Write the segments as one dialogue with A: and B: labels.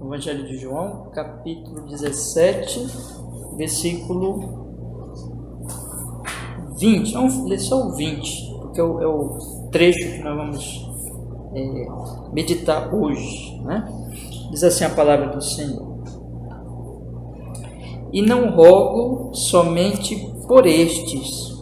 A: Evangelho de João, capítulo 17, versículo 20. Vamos ler só o 20, porque é o trecho que nós vamos meditar hoje, né? Diz assim a palavra do Senhor: E não rogo somente por estes,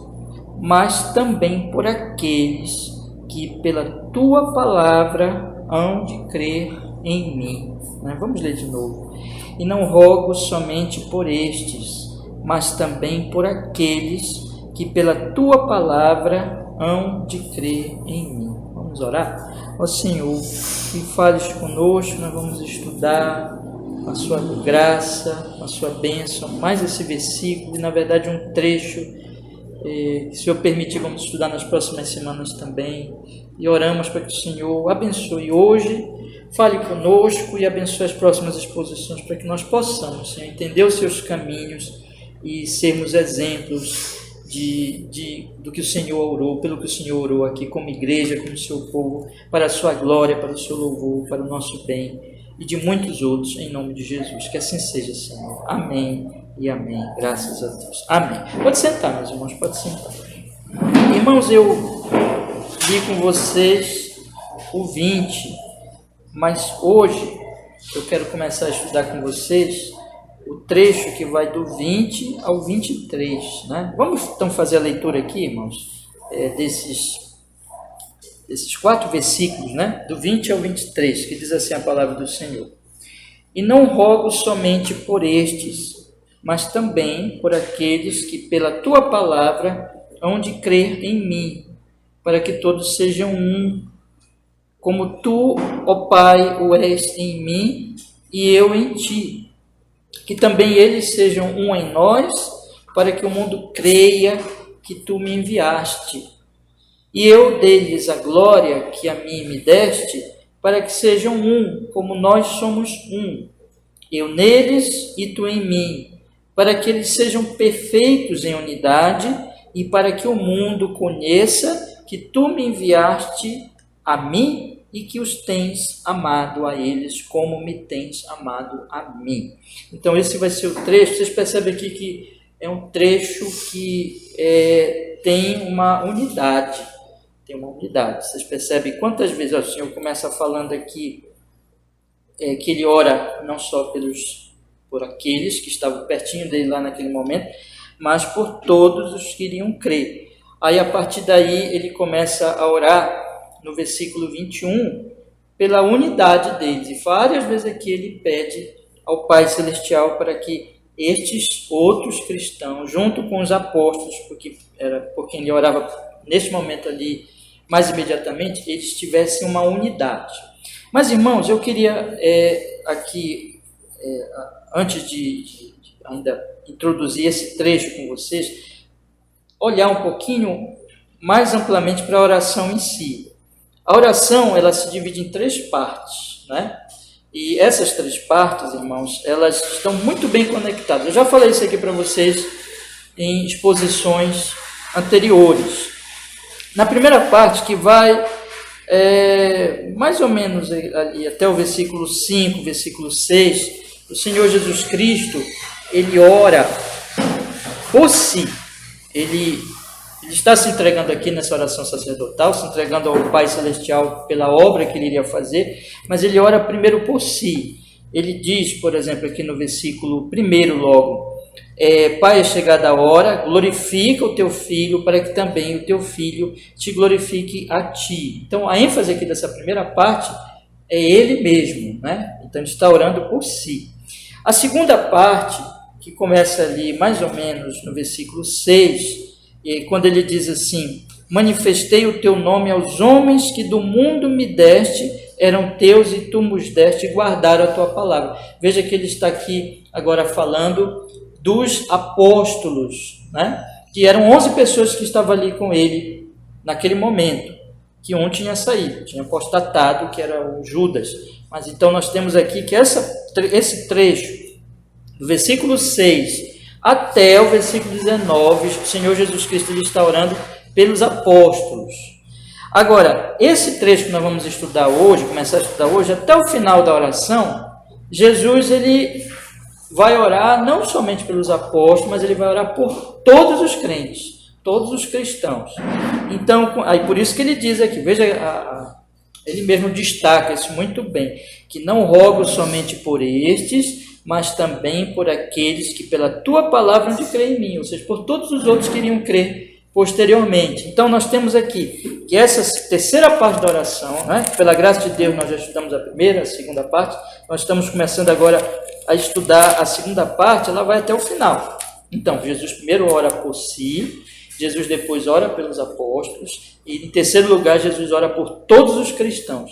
A: mas também por aqueles que pela tua palavra hão de crer em mim. Vamos ler de novo. E não rogo somente por estes, mas também por aqueles que pela tua palavra hão de crer em mim. Vamos orar? Ó Senhor, que fales conosco, nós vamos estudar a sua graça, a sua bênção, mais esse versículo, e na verdade um trecho que o Senhor permitir, vamos estudar nas próximas semanas também, e oramos para que o Senhor abençoe hoje, fale conosco e abençoe as próximas exposições, para que nós possamos, Senhor, entender os seus caminhos e sermos exemplos do que o Senhor orou, pelo que o Senhor orou aqui como igreja, como seu povo, para a sua glória, para o seu louvor, para o nosso bem e de muitos outros, em nome de Jesus. Que assim seja, Senhor. Amém e amém. Graças a Deus. Amém. Pode sentar, meus irmãos, pode sentar. Irmãos, eu li com vocês o 20, mas hoje eu quero começar a estudar com vocês o trecho que vai do 20 ao 23, né? Vamos então fazer a leitura aqui, irmãos, desses 4 versículos, né? Do 20 ao 23, que diz assim a palavra do Senhor: E não rogo somente por estes, mas também por aqueles que pela tua palavra hão de crer em mim, para que todos sejam um, como tu, ó Pai, o és em mim e eu em ti, que também eles sejam um em nós, para que o mundo creia que tu me enviaste. E eu dei-lhes a glória que a mim me deste, para que sejam um, como nós somos um, eu neles e tu em mim, para que eles sejam perfeitos em unidade, e para que o mundo conheça que tu me enviaste a mim e que os tens amado a eles como me tens amado a mim. Então esse vai ser o trecho. Vocês percebem aqui que é um trecho que tem uma unidade. Tem uma unidade. Vocês percebem quantas vezes o Senhor começa falando aqui que ele ora não só por aqueles que estavam pertinho dele lá naquele momento, mas por todos os que iriam crer. Aí a partir daí ele começa a orar no versículo 21, pela unidade deles. E várias vezes aqui ele pede ao Pai Celestial para que estes outros cristãos, junto com os apóstolos, porque era por quem ele orava nesse momento ali, mais imediatamente, eles tivessem uma unidade. Mas, irmãos, eu queria aqui, antes de ainda introduzir esse trecho com vocês, olhar um pouquinho mais amplamente para a oração em si. A oração, ela se divide em 3 partes, né? E essas 3 partes, irmãos, elas estão muito bem conectadas. Eu já falei isso aqui para vocês em exposições anteriores. Na primeira parte, que vai mais ou menos ali até o versículo 5, versículo 6, o Senhor Jesus Cristo, ele ora por si. Ele está se entregando aqui nessa oração sacerdotal, se entregando ao Pai Celestial pela obra que ele iria fazer, mas ele ora primeiro por si. Ele diz, por exemplo, aqui no versículo 1 logo, Pai, é chegada a hora, glorifica o teu Filho, para que também o teu Filho te glorifique a ti. Então, a ênfase aqui dessa primeira parte é ele mesmo, né? Então, ele está orando por si. A segunda parte, que começa ali mais ou menos no versículo 6, e quando ele diz assim: manifestei o teu nome aos homens que do mundo me deste, eram teus e tu nos deste e guardaram a tua palavra. Veja que ele está aqui agora falando dos apóstolos, né? Que eram 11 pessoas que estavam ali com ele naquele momento, que um tinha saído, tinha apostatado, que era o Judas. Mas então nós temos aqui que esse trecho, do versículo 6 até o versículo 19, o Senhor Jesus Cristo ele está orando pelos apóstolos. Agora, esse trecho que nós vamos estudar hoje, começar a estudar hoje, até o final da oração, Jesus ele vai orar não somente pelos apóstolos, mas ele vai orar por todos os crentes, todos os cristãos. Então, aí por isso que ele diz aqui, veja, ele mesmo destaca isso muito bem, que não rogo somente por estes, mas também por aqueles que pela tua palavra hão de crer em mim, ou seja, por todos os outros que iriam crer posteriormente. Então nós temos aqui que essa terceira parte da oração, né, pela graça de Deus nós já estudamos a primeira, a segunda parte, nós estamos começando agora a estudar a segunda parte, ela vai até o final. Então, Jesus primeiro ora por si, Jesus depois ora pelos apóstolos, e em terceiro lugar, Jesus ora por todos os cristãos.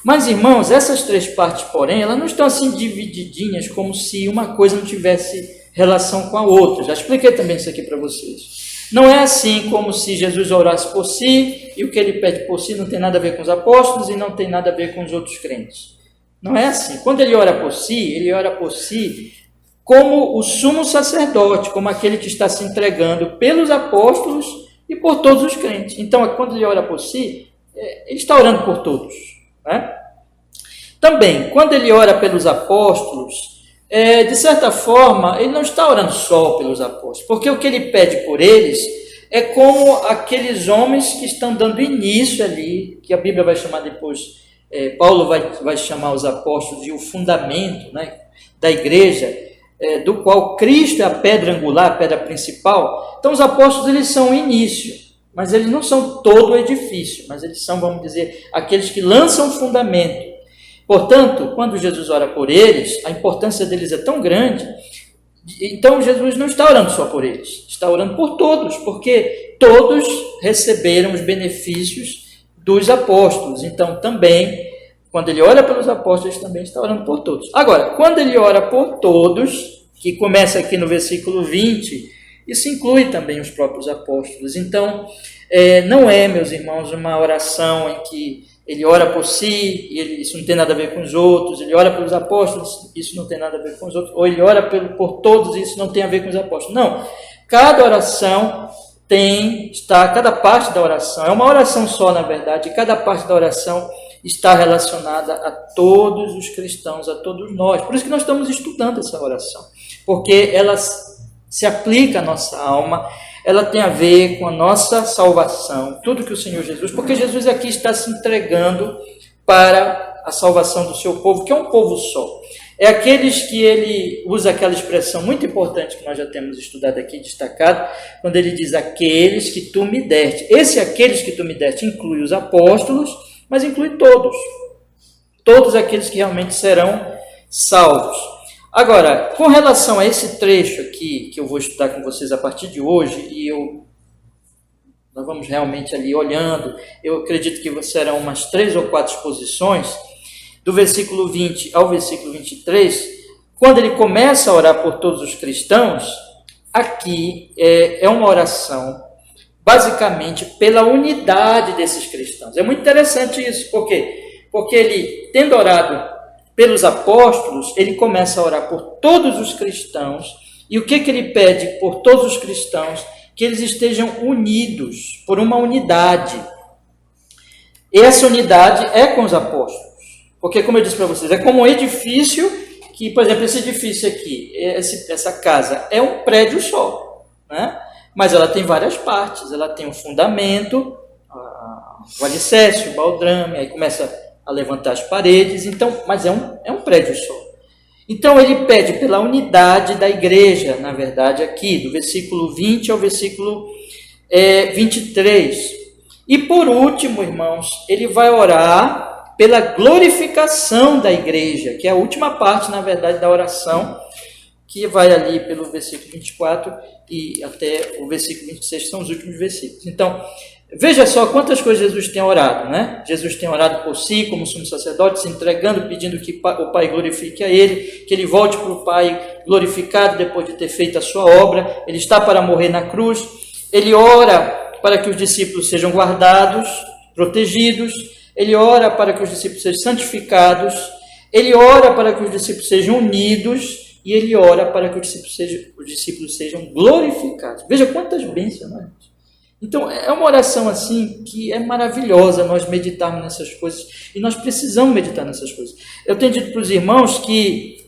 A: Mas, irmãos, essas três partes, porém, elas não estão assim divididinhas como se uma coisa não tivesse relação com a outra. Já expliquei também isso aqui para vocês. Não é assim como se Jesus orasse por si, e o que ele pede por si não tem nada a ver com os apóstolos e não tem nada a ver com os outros crentes. Não é assim. Quando ele ora por si como o sumo sacerdote, como aquele que está se entregando pelos apóstolos e por todos os crentes. Então, quando ele ora por si, ele está orando por todos, né? Também, quando ele ora pelos apóstolos, de certa forma, ele não está orando só pelos apóstolos, porque o que ele pede por eles é como aqueles homens que estão dando início ali, que a Bíblia vai chamar depois, Paulo vai chamar os apóstolos de o fundamento, né, da igreja, do qual Cristo é a pedra angular, a pedra principal. Então os apóstolos eles são o início, mas eles não são todo o edifício, mas eles são, vamos dizer, aqueles que lançam o fundamento. Portanto, quando Jesus ora por eles, a importância deles é tão grande, então Jesus não está orando só por eles, está orando por todos, porque todos receberam os benefícios dos apóstolos. Então também, quando ele ora pelos apóstolos, ele também está orando por todos. Agora, quando ele ora por todos, que começa aqui no versículo 20, isso inclui também os próprios apóstolos. Então, não é, meus irmãos, uma oração em que ele ora por si, e isso não tem nada a ver com os outros, ele ora pelos apóstolos, isso não tem nada a ver com os outros, ou ele ora por todos, isso não tem a ver com os apóstolos. Não, cada oração cada parte da oração, é uma oração só, na verdade, e cada parte da oração está relacionada a todos os cristãos, a todos nós. Por isso que nós estamos estudando essa oração, porque ela se aplica à nossa alma, ela tem a ver com a nossa salvação, tudo que o Senhor Jesus, porque Jesus aqui está se entregando para a salvação do seu povo, que é um povo só. É aqueles que ele usa aquela expressão muito importante que nós já temos estudado aqui, destacado, quando ele diz aqueles que tu me deste. Esse aqueles que tu me deste inclui os apóstolos, mas inclui todos aqueles que realmente serão salvos. Agora, com relação a esse trecho aqui, que eu vou estudar com vocês a partir de hoje, nós vamos realmente ali olhando, eu acredito que serão umas 3 ou 4 exposições, do versículo 20 ao versículo 23, quando ele começa a orar por todos os cristãos, aqui é uma oração basicamente pela unidade desses cristãos. É muito interessante isso, por quê? Porque ele, tendo orado pelos apóstolos, ele começa a orar por todos os cristãos, e o que ele pede por todos os cristãos? Que eles estejam unidos por uma unidade. E essa unidade é com os apóstolos, porque, como eu disse para vocês, é como um edifício que, por exemplo, esse edifício aqui, essa casa, é um prédio só, né? Mas ela tem várias partes, ela tem um fundamento, o alicerce, o baldrame, aí começa a levantar as paredes, então, mas é um prédio só. Então ele pede pela unidade da igreja, na verdade, aqui, do versículo 20 ao versículo 23. E por último, irmãos, ele vai orar pela glorificação da igreja, que é a última parte, na verdade, da oração, que vai ali pelo versículo 24 e até o versículo 26, que são os últimos versículos. Então, veja só quantas coisas Jesus tem orado, né? Jesus tem orado por si, como sumo sacerdote, se entregando, pedindo que o Pai glorifique a ele, que ele volte para o Pai glorificado depois de ter feito a sua obra. Ele está para morrer na cruz. Ele ora para que os discípulos sejam guardados, protegidos. Ele ora para que os discípulos sejam santificados. Ele ora para que os discípulos sejam unidos. E ele ora para que os discípulos sejam glorificados. Veja quantas bênçãos, não é? Então, é uma oração assim que é maravilhosa nós meditarmos nessas coisas, e nós precisamos meditar nessas coisas. Eu tenho dito para os irmãos que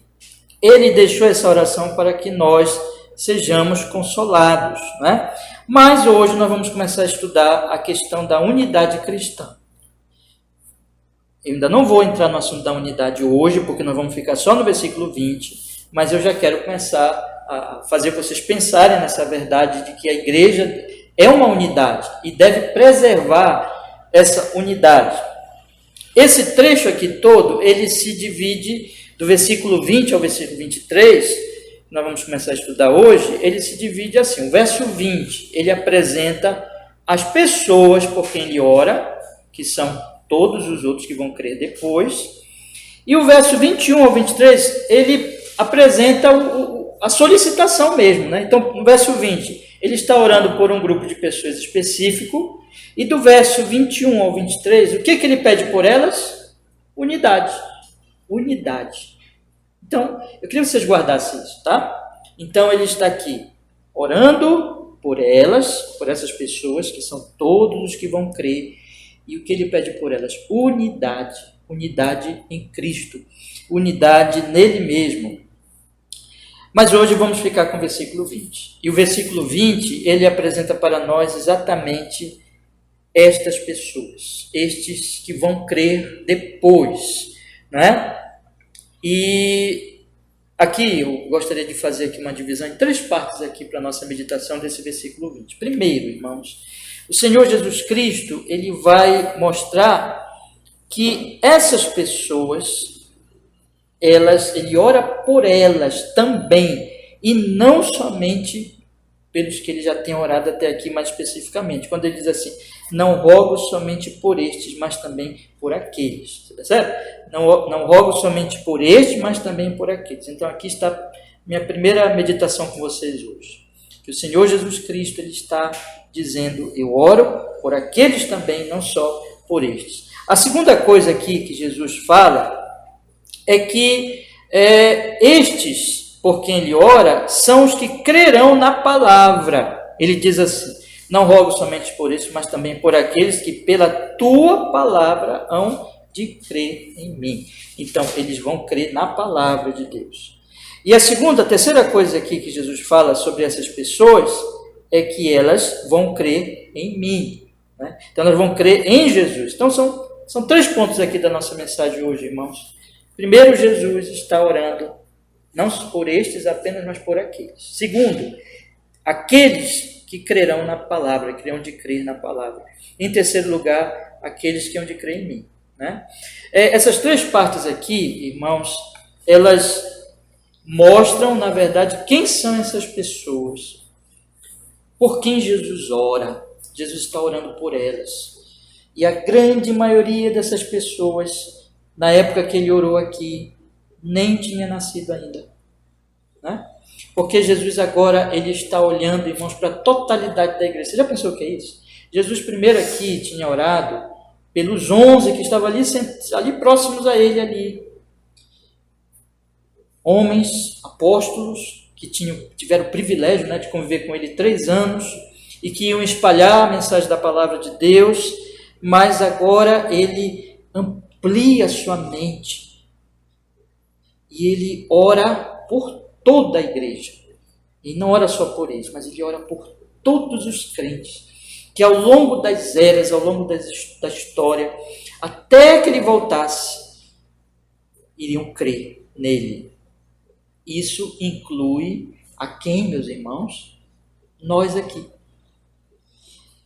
A: ele deixou essa oração para que nós sejamos consolados, né? Mas hoje nós vamos começar a estudar a questão da unidade cristã. Eu ainda não vou entrar no assunto da unidade hoje, porque nós vamos ficar só no versículo 20, mas eu já quero começar a fazer vocês pensarem nessa verdade de que a igreja é uma unidade e deve preservar essa unidade. Esse trecho aqui todo, ele se divide do versículo 20 ao versículo 23, que nós vamos começar a estudar hoje, ele se divide assim. O verso 20, ele apresenta as pessoas por quem ele ora, que são todos os outros que vão crer depois. E o verso 21 ao 23, ele apresenta a solicitação mesmo, né? Então, no verso 20, ele está orando por um grupo de pessoas específico, e do verso 21 ao 23, o que ele pede por elas? Unidade. Unidade. Então, eu queria que vocês guardassem isso, tá? Então, ele está aqui orando por elas, por essas pessoas, que são todos os que vão crer. E o que ele pede por elas? Unidade. Unidade em Cristo. Unidade nele mesmo. Mas hoje vamos ficar com o versículo 20. E o versículo 20, ele apresenta para nós exatamente estas pessoas. Estes que vão crer depois, né? E aqui eu gostaria de fazer aqui uma divisão em 3 partes aqui para a nossa meditação desse versículo 20. Primeiro, irmãos, o Senhor Jesus Cristo, ele vai mostrar que essas pessoas, ele ora por elas também, e não somente pelos que ele já tem orado até aqui mais especificamente. Quando ele diz assim, não rogo somente por estes, mas também por aqueles. Percebe? Não rogo somente por estes, mas também por aqueles. Então aqui está minha primeira meditação com vocês hoje. Que o Senhor Jesus Cristo, ele está dizendo, eu oro por aqueles também, não só por estes. A segunda coisa aqui que Jesus fala é que estes, por quem ele ora, são os que crerão na palavra. Ele diz assim, não rogo somente por estes, mas também por aqueles que pela tua palavra hão de crer em mim. Então, eles vão crer na palavra de Deus. E a terceira coisa aqui que Jesus fala sobre essas pessoas é que elas vão crer em mim, né? Então, elas vão crer em Jesus. Então, são 3 pontos aqui da nossa mensagem hoje, irmãos. Primeiro, Jesus está orando, não por estes apenas, mas por aqueles. Segundo, aqueles que crerão na palavra, que hão de crer na palavra. Em terceiro lugar, aqueles que hão de crer em mim, né? Essas 3 partes aqui, irmãos, elas mostram, na verdade, quem são essas pessoas, por quem Jesus ora. Jesus está orando por elas. E a grande maioria dessas pessoas, na época que ele orou aqui, nem tinha nascido ainda, né? Porque Jesus agora, ele está olhando, irmãos, para a totalidade da igreja. Você já pensou o que é isso? Jesus primeiro aqui tinha orado pelos 11 que estavam ali próximos a ele ali. Homens, apóstolos, que tiveram o privilégio, né, de conviver com ele 3 anos e que iam espalhar a mensagem da palavra de Deus, mas agora ele amplia a sua mente e ele ora por toda a igreja. E não ora só por eles, mas ele ora por todos os crentes que ao longo das eras, ao longo da história, até que ele voltasse, iriam crer nele. Isso inclui a quem, meus irmãos? Nós aqui.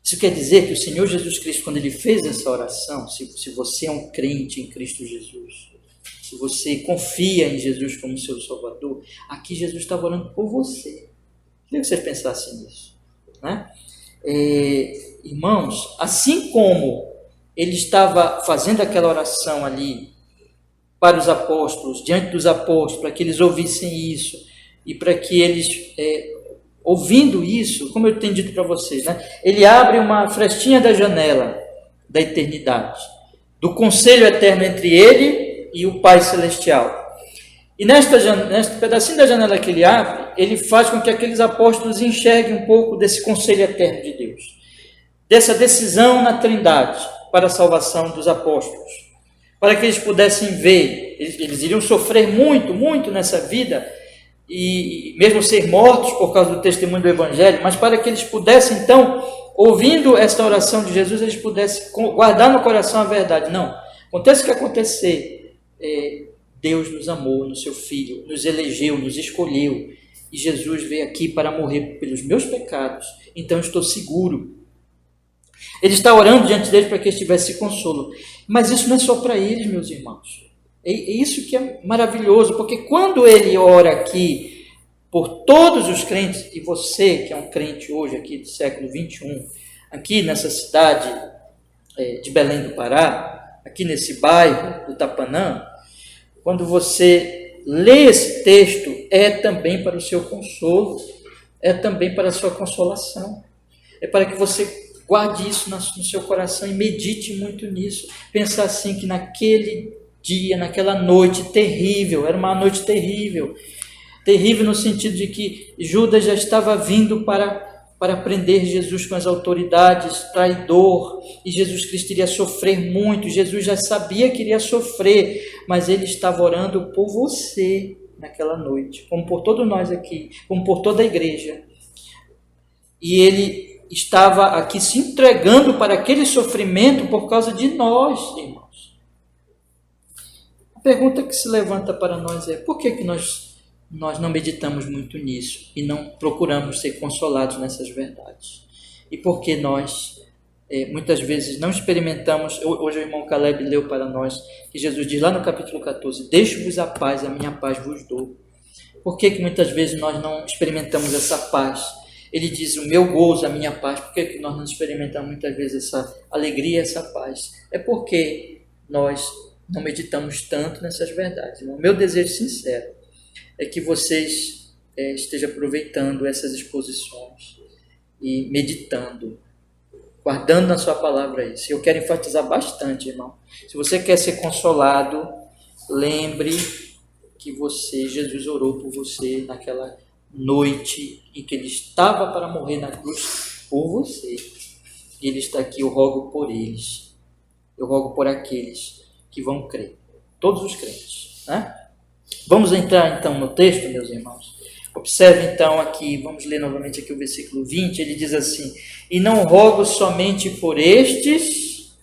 A: Isso quer dizer que o Senhor Jesus Cristo, quando ele fez essa oração, se você é um crente em Cristo Jesus, se você confia em Jesus como seu Salvador, aqui Jesus estava orando por você. Queria que vocês pensassem nisso, né? Irmãos, assim como ele estava fazendo aquela oração ali para os apóstolos, diante dos apóstolos, para que eles ouvissem isso, e para que eles, ouvindo isso, como eu tenho dito para vocês, né, ele abre uma frestinha da janela da eternidade, do conselho eterno entre ele e o Pai Celestial. E neste pedacinho da janela que ele abre, ele faz com que aqueles apóstolos enxerguem um pouco desse conselho eterno de Deus. dessa decisão na Trindade para a salvação dos apóstolos, para que eles pudessem ver, eles iriam sofrer muito, muito nessa vida, e mesmo ser mortos por causa do testemunho do Evangelho, mas para que eles pudessem, então, ouvindo esta oração de Jesus, eles pudessem guardar no coração a verdade. Não, aconteça o que acontecer, Deus nos amou no seu Filho, nos elegeu, nos escolheu, e Jesus veio aqui para morrer pelos meus pecados, então estou seguro. Ele está orando diante deles para que eles tivessem consolo, mas isso não é só para eles, meus irmãos. É isso que é maravilhoso, porque quando ele ora aqui por todos os crentes, e você que é um crente hoje aqui do século 21, aqui nessa cidade de Belém do Pará, aqui nesse bairro do Tapanã, quando você lê esse texto, é também para o seu consolo, é também para a sua consolação, é para que você guarde isso no seu coração e medite muito nisso. Pensa assim, que naquele dia, naquela noite terrível, era uma noite terrível, terrível no sentido de que Judas já estava vindo para prender Jesus com as autoridades, traidor, e Jesus Cristo iria sofrer muito. Jesus já sabia que iria sofrer, mas ele estava orando por você naquela noite, como por todos nós aqui, como por toda a igreja. E ele estava aqui se entregando para aquele sofrimento por causa de nós, irmãos. A pergunta que se levanta para nós é: por que nós não meditamos muito nisso e não procuramos ser consolados nessas verdades? E por que nós muitas vezes não experimentamos? Hoje o irmão Caleb leu para nós que Jesus diz lá no capítulo 14: deixo-vos a paz, a minha paz vos dou. Por que muitas vezes nós não experimentamos essa paz? Ele diz: o meu gozo, a minha paz. Por que nós não experimentamos muitas vezes essa alegria, essa paz? É porque nós não meditamos tanto nessas verdades. O meu desejo sincero é que vocês estejam aproveitando essas exposições e meditando, guardando na sua palavra isso. Eu quero enfatizar bastante, irmão. Se você quer ser consolado, lembre que Jesus orou por você naquela noite em que ele estava para morrer na cruz por você. E ele está aqui, eu rogo por eles. Eu rogo por aqueles que vão crer. Todos os crentes, né? Vamos entrar então no texto, meus irmãos. Observe então aqui, vamos ler novamente aqui o versículo 20, ele diz assim: e não rogo somente por estes,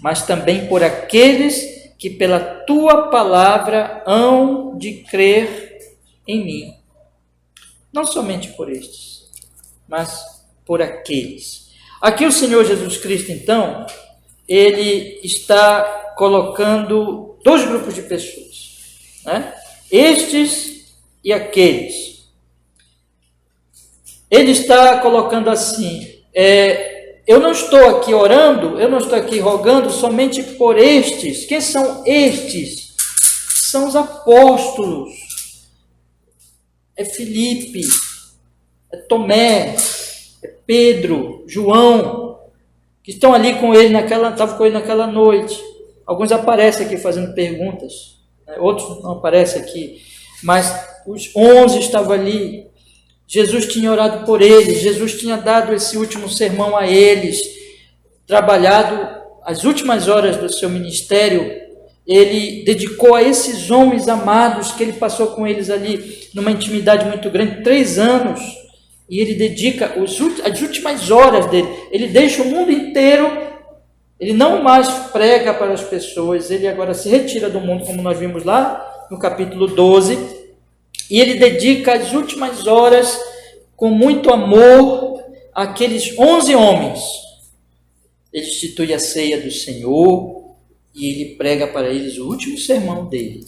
A: mas também por aqueles que pela tua palavra hão de crer em mim. Não somente por estes, mas por aqueles. Aqui o Senhor Jesus Cristo, então, ele está colocando dois grupos de pessoas, né? Estes e aqueles. Ele está colocando assim: eu não estou aqui orando, eu não estou aqui rogando somente por estes. Quem são estes? São os apóstolos. É Filipe, é Tomé, é Pedro, João, que estão ali com ele estavam com ele naquela noite. Alguns aparecem aqui fazendo perguntas, né? Outros não aparecem aqui, mas os 11 estavam ali. Jesus tinha orado por eles, Jesus tinha dado esse último sermão a eles, trabalhado as últimas horas do seu ministério. Ele dedicou a esses homens amados, que ele passou com eles ali numa intimidade muito grande, 3 anos, e ele dedica as últimas horas dele. Ele deixa o mundo inteiro, ele não mais prega para as pessoas, ele agora se retira do mundo, como nós vimos lá no capítulo 12, e ele dedica as últimas horas com muito amor àqueles 11 homens. Ele institui a ceia do Senhor, e ele prega para eles o último sermão dele.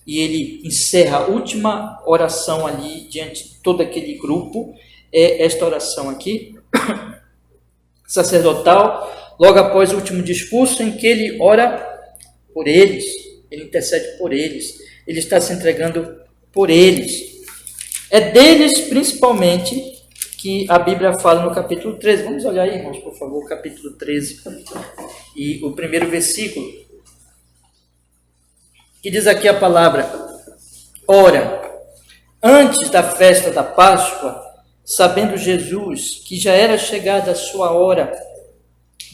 A: E ele encerra a última oração ali, diante de todo aquele grupo, esta oração aqui, sacerdotal, logo após o último discurso, em que ele ora por eles, ele intercede por eles, ele está se entregando por eles. É deles, principalmente, que a Bíblia fala no capítulo 13. Vamos olhar aí, irmãos, por favor, capítulo 13. E o primeiro versículo, que diz aqui a palavra: ora, antes da festa da Páscoa, sabendo Jesus que já era chegada a sua hora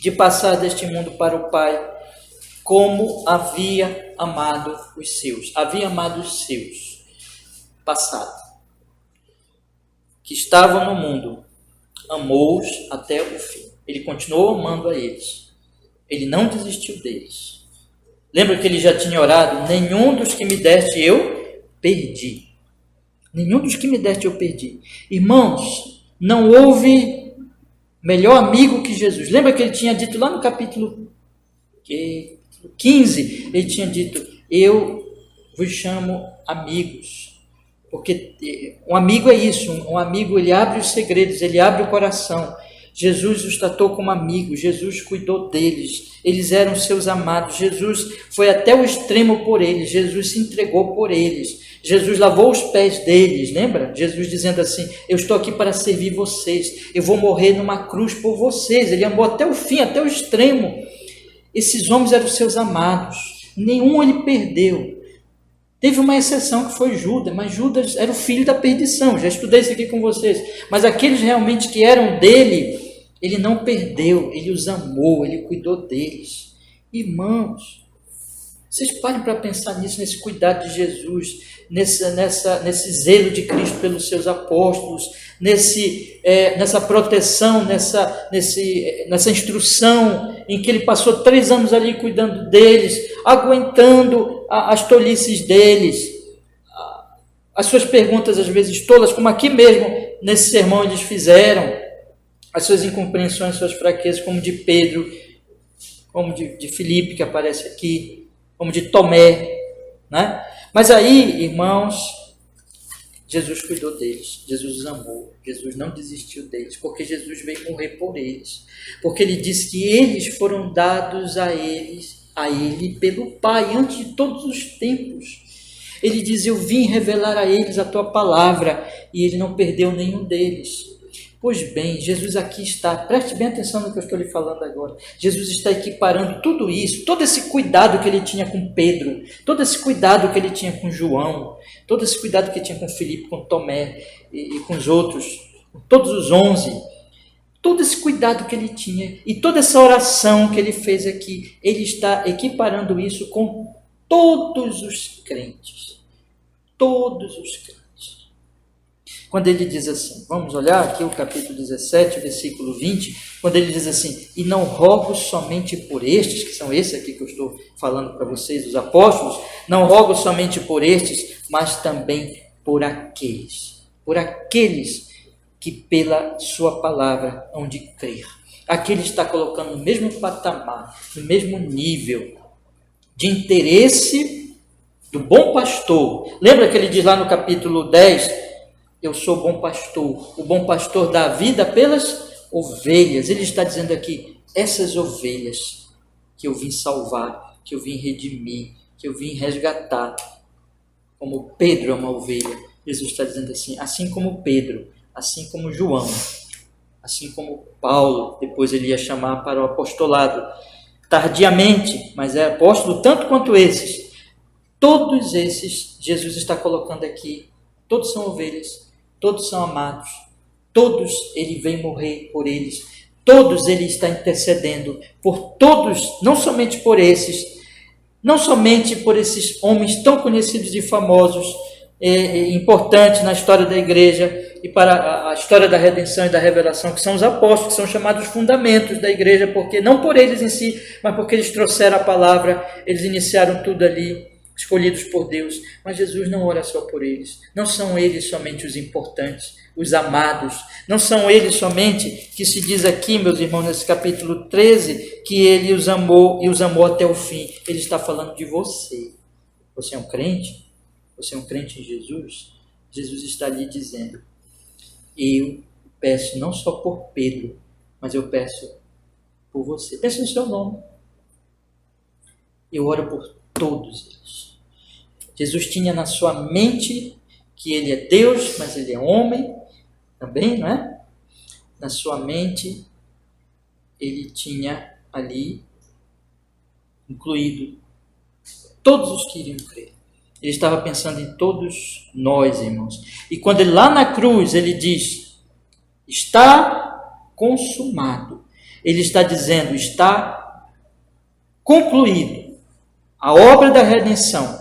A: de passar deste mundo para o Pai, como havia amado os seus. Havia amado os seus, passado, que estavam no mundo, amou-os até o fim. Ele continuou amando a eles. Ele não desistiu deles. Lembra que ele já tinha orado? Nenhum dos que me deste eu perdi. Nenhum dos que me deste eu perdi. Irmãos, não houve melhor amigo que Jesus. Lembra que ele tinha dito lá no capítulo 15, ele tinha dito, eu vos chamo amigos. Porque um amigo é isso, um amigo, ele abre os segredos, ele abre o coração. Jesus os tratou como amigos, Jesus cuidou deles, eles eram seus amados, Jesus foi até o extremo por eles, Jesus se entregou por eles, Jesus lavou os pés deles, lembra? Jesus dizendo assim, eu estou aqui para servir vocês, eu vou morrer numa cruz por vocês, ele amou até o fim, até o extremo. Esses homens eram seus amados, nenhum ele perdeu. Teve uma exceção que foi Judas, mas Judas era o filho da perdição, já estudei isso aqui com vocês. Mas aqueles realmente que eram dele, ele não perdeu, ele os amou, ele cuidou deles. Irmãos, vocês parem para pensar nisso, nesse cuidado de Jesus, nesse zelo de Cristo pelos seus apóstolos, nessa proteção, nessa instrução, em que ele passou 3 anos ali cuidando deles, aguentando as tolices deles, as suas perguntas às vezes tolas, como aqui mesmo nesse sermão eles fizeram, as suas incompreensões, suas fraquezas, como de Pedro, como de Filipe, que aparece aqui, como de Tomé, né? Mas aí, irmãos, Jesus cuidou deles, Jesus os amou, Jesus não desistiu deles, porque Jesus veio morrer por eles, porque ele disse que eles foram dados a ele pelo Pai, antes de todos os tempos. Ele diz, eu vim revelar a eles a tua palavra, e ele não perdeu nenhum deles. Pois bem, Jesus aqui está, preste bem atenção no que eu estou lhe falando agora, Jesus está equiparando tudo isso, todo esse cuidado que ele tinha com Pedro, todo esse cuidado que ele tinha com João, todo esse cuidado que ele tinha com Filipe, com Tomé e com os outros, com todos os 11, todo esse cuidado que ele tinha e toda essa oração que ele fez aqui, ele está equiparando isso com todos os crentes, todos os crentes. Quando ele diz assim, vamos olhar aqui o capítulo 17, versículo 20, quando ele diz assim, e não rogo somente por estes, que são esses aqui que eu estou falando para vocês, os apóstolos, não rogo somente por estes, mas também por aqueles que pela sua palavra hão de crer. Aqui ele está colocando no mesmo patamar, no mesmo nível de interesse do bom pastor. Lembra que ele diz lá no capítulo 10, eu sou o bom pastor dá vida pelas ovelhas. Ele está dizendo aqui, essas ovelhas que eu vim salvar, que eu vim redimir, que eu vim resgatar, como Pedro é uma ovelha. Jesus está dizendo assim como Pedro, assim como João, assim como Paulo, depois ele ia chamar para o apostolado, tardiamente, mas é apóstolo tanto quanto esses. Todos esses, Jesus está colocando aqui, todos são ovelhas, todos são amados, todos ele vem morrer por eles, todos ele está intercedendo por todos, não somente por esses homens tão conhecidos e famosos, importantes na história da igreja e para a história da redenção e da revelação, que são os apóstolos, que são chamados fundamentos da igreja, porque não por eles em si, mas porque eles trouxeram a palavra, eles iniciaram tudo ali, escolhidos por Deus. Mas Jesus não ora só por eles, não são eles somente os importantes, os amados, não são eles somente, que se diz aqui, meus irmãos, nesse capítulo 13, que ele os amou e os amou até o fim. Ele está falando de você. Você é um crente? Você é um crente em Jesus? Jesus está lhe dizendo, eu peço não só por Pedro, mas eu peço por você. Pensa no seu nome. Eu oro por todos eles. Jesus tinha na sua mente que ele é Deus, mas ele é homem também, não é? Na sua mente, ele tinha ali incluído todos os que iriam crer. Ele estava pensando em todos nós, irmãos. E quando ele lá na cruz, ele diz, Está consumado. Ele está dizendo, está concluído. A obra da redenção,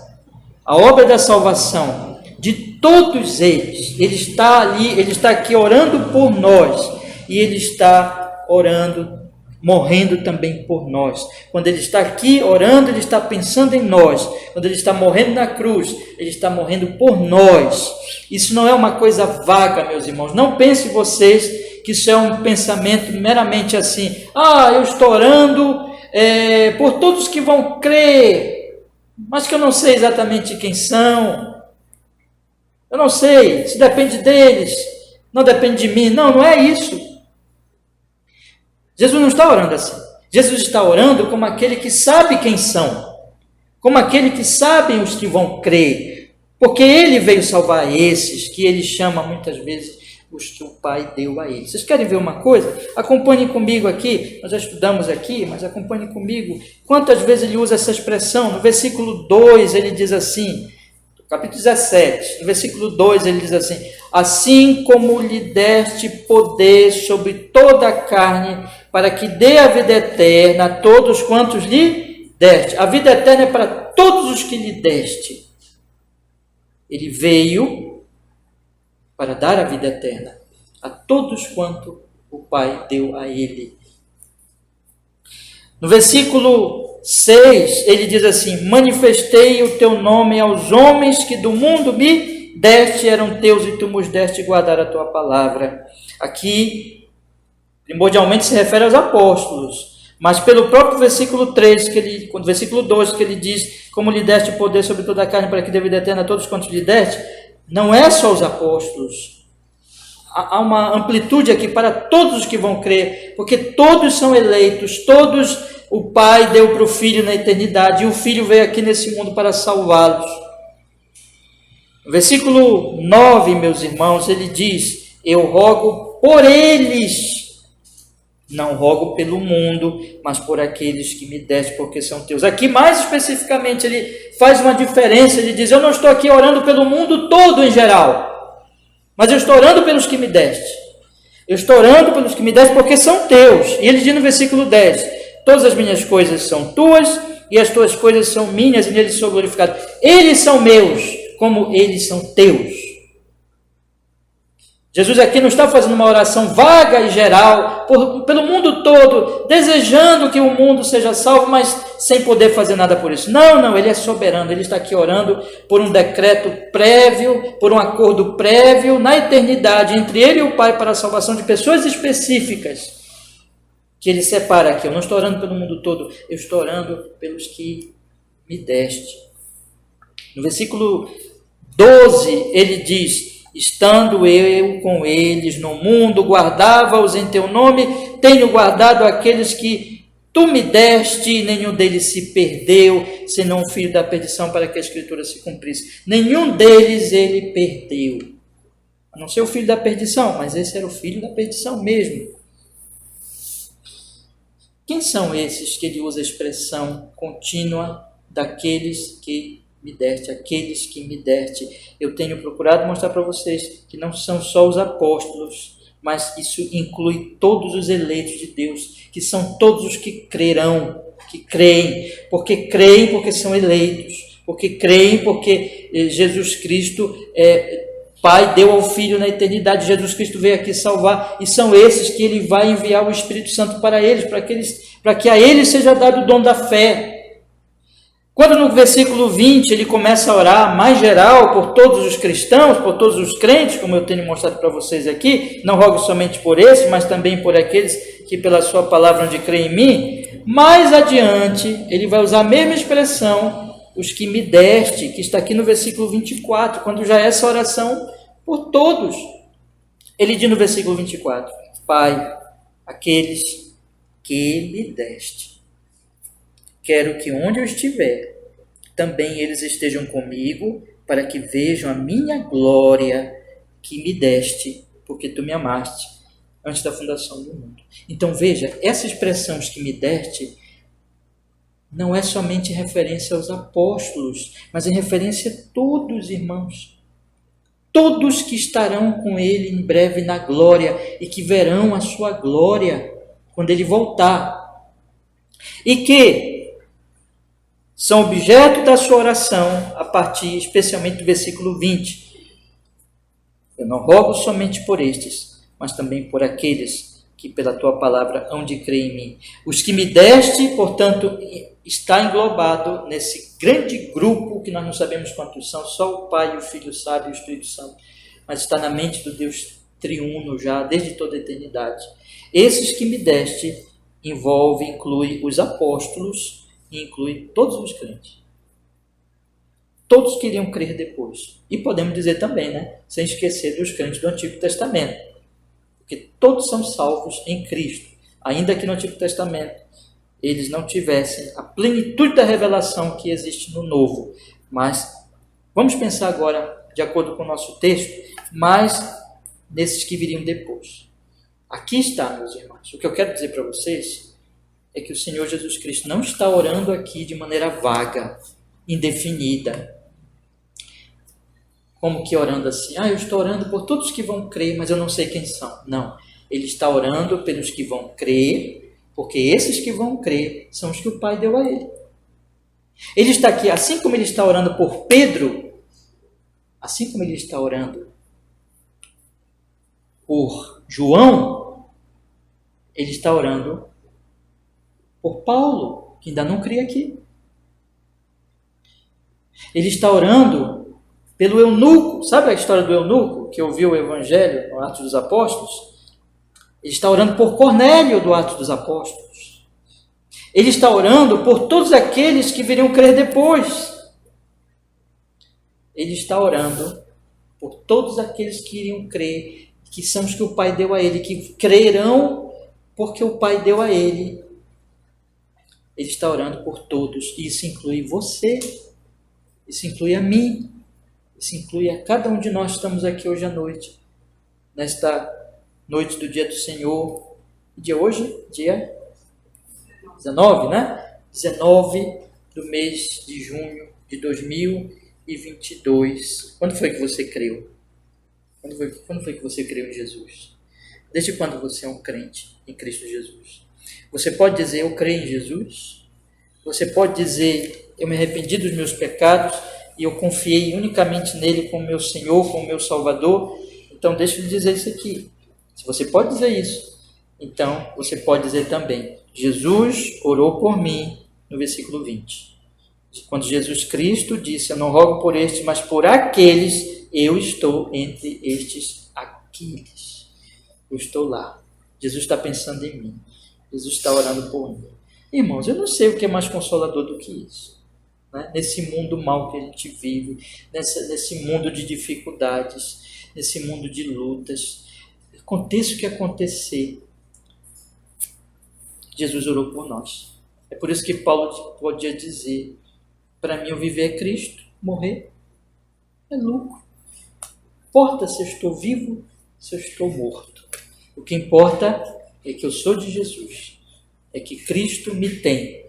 A: a obra da salvação de todos eles. Ele está ali, ele está aqui orando por nós. E ele está orando, morrendo também por nós. Quando ele está aqui orando, ele está pensando em nós. Quando ele está morrendo na cruz, ele está morrendo por nós. Isso não é uma coisa vaga, meus irmãos. Não pensem vocês que isso é um pensamento meramente assim. Eu estou orando por todos que vão crer, mas que eu não sei exatamente quem são. Eu não sei se depende deles, não depende de mim. Não é isso. Jesus não está orando assim. Jesus está orando como aquele que sabe quem são, como aquele que sabe os que vão crer, porque ele veio salvar esses que ele chama muitas vezes os que o Pai deu a ele. Vocês querem ver uma coisa? Acompanhem comigo aqui, nós já estudamos aqui, mas acompanhem comigo. Quantas vezes ele usa essa expressão? No versículo 2 ele diz assim, capítulo 17, no versículo 2 ele diz assim, assim como lhe deste poder sobre toda a carne, para que dê a vida eterna a todos quantos lhe deste. A vida eterna é para todos os que lhe deste. Ele veio para dar a vida eterna a todos quanto o Pai deu a ele. No versículo 6, ele diz assim, manifestei o teu nome aos homens que do mundo me deste, eram teus e tu nos deste guardar a tua palavra. Aqui, primordialmente se refere aos apóstolos, mas pelo próprio versículo 3, versículo 2, que ele diz, como lhe deste poder sobre toda a carne para que dê vida eterna a todos quantos lhe deste, não é só os apóstolos. Há uma amplitude aqui para todos os que vão crer, porque todos são eleitos, todos o Pai deu para o Filho na eternidade, e o Filho veio aqui nesse mundo para salvá-los. No versículo 9, meus irmãos, ele diz, eu rogo por eles, não rogo pelo mundo, mas por aqueles que me deste, porque são teus. Aqui, mais especificamente, ele faz uma diferença, ele diz, eu não estou aqui orando pelo mundo todo em geral, mas eu estou orando pelos que me deste. Eu estou orando pelos que me deste, porque são teus. E ele diz no versículo 10, todas as minhas coisas são tuas, e as tuas coisas são minhas, e neles sou glorificado. Eles são meus, como eles são teus. Jesus aqui não está fazendo uma oração vaga e geral, pelo mundo todo, desejando que o mundo seja salvo, mas sem poder fazer nada por isso. Não, ele é soberano, ele está aqui orando por um decreto prévio, por um acordo prévio, na eternidade, entre ele e o Pai, para a salvação de pessoas específicas, que ele separa aqui. Eu não estou orando pelo mundo todo, eu estou orando pelos que me deste. No versículo 12, ele diz, estando eu com eles no mundo, guardava-os em teu nome, tenho guardado aqueles que tu me deste, e nenhum deles se perdeu, senão o filho da perdição, para que a Escritura se cumprisse. Nenhum deles ele perdeu, a não ser o filho da perdição, mas esse era o filho da perdição mesmo. Quem são esses que ele usa a expressão contínua daqueles que me deste, aqueles que me deste? Eu tenho procurado mostrar para vocês que não são só os apóstolos, mas isso inclui todos os eleitos de Deus, que são todos os que crerão, que creem porque são eleitos, porque creem porque Jesus Cristo Pai deu ao Filho na eternidade, Jesus Cristo veio aqui salvar, e são esses que ele vai enviar o Espírito Santo para eles, para que a eles seja dado o dom da fé. Quando no versículo 20 ele começa a orar mais geral por todos os cristãos, por todos os crentes, como eu tenho mostrado para vocês aqui, não rogo somente por esse, mas também por aqueles que pela sua palavra hão de crer em mim, mais adiante ele vai usar a mesma expressão, os que me deste, que está aqui no versículo 24, quando já é essa oração por todos. Ele diz no versículo 24, Pai, aqueles que me deste, quero que onde eu estiver, também eles estejam comigo, para que vejam a minha glória que me deste, porque tu me amaste antes da fundação do mundo. Então veja, essa expressão, os que me deste, não é somente referência aos apóstolos, mas em referência a todos, irmãos. todos que estarão com ele em breve na glória e que verão a sua glória quando ele voltar. E que são objeto da sua oração a partir especialmente do versículo 20. Eu não rogo somente por estes, mas também por aqueles que pela tua palavra hão de crer em mim. Os que me deste, portanto, está englobado nesse grande grupo que nós não sabemos quantos são, só o Pai, o Filho sabe, o Espírito Santo, mas está na mente do Deus triuno já, desde toda a eternidade. Esses que me deste inclui os apóstolos e inclui todos os crentes. Todos queriam crer depois. E podemos dizer também, sem esquecer dos crentes do Antigo Testamento, porque todos são salvos em Cristo, ainda que no Antigo Testamento eles não tivessem a plenitude da revelação que existe no Novo. Mas vamos pensar agora, de acordo com o nosso texto, mas nesses que viriam depois. Aqui está, meus irmãos. O que eu quero dizer para vocês é que o Senhor Jesus Cristo não está orando aqui de maneira vaga, indefinida. Como que orando assim? Eu estou orando por todos que vão crer, mas eu não sei quem são. Não. Ele está orando pelos que vão crer, porque esses que vão crer são os que o Pai deu a ele. Ele está aqui, assim como ele está orando por Pedro, assim como ele está orando por João, ele está orando por Paulo, que ainda não crê aqui. Ele está orando pelo eunuco. Sabe a história do eunuco que ouviu o Evangelho no Atos dos Apóstolos? Ele está orando por Cornélio do Atos dos Apóstolos. Ele está orando por todos aqueles que viriam crer depois. Ele está orando por todos aqueles que iriam crer, que são os que o Pai deu a ele, que crerão porque o Pai deu a ele. Ele está orando por todos. E isso inclui você. Isso inclui a mim. Isso inclui a cada um de nós que estamos aqui hoje à noite. Nesta noite do dia do Senhor. Dia hoje? Dia 19, 19 do mês de junho de 2022. Quando foi que você creu? Quando foi que você creu em Jesus? Desde quando você é um crente em Cristo Jesus? Você pode dizer, eu creio em Jesus? Você pode dizer, eu me arrependi dos meus pecados e eu confiei unicamente nele como meu Senhor, como meu Salvador? Então, deixa eu lhe dizer isso aqui. Se você pode dizer isso, então você pode dizer também, Jesus orou por mim, no versículo 20. Quando Jesus Cristo disse, eu não rogo por estes, mas por aqueles, eu estou entre estes aqueles. Eu estou lá. Jesus está pensando em mim. Jesus está orando por mim. Irmãos, eu não sei o que é mais consolador do que isso. Nesse mundo mau que a gente vive, nesse mundo de dificuldades, nesse mundo de lutas, aconteça o que acontecer, Jesus orou por nós. É por isso que Paulo podia dizer, para mim o viver é Cristo, morrer é lucro. Importa se eu estou vivo, se eu estou morto. O que importa é que eu sou de Jesus, é que Cristo me tem,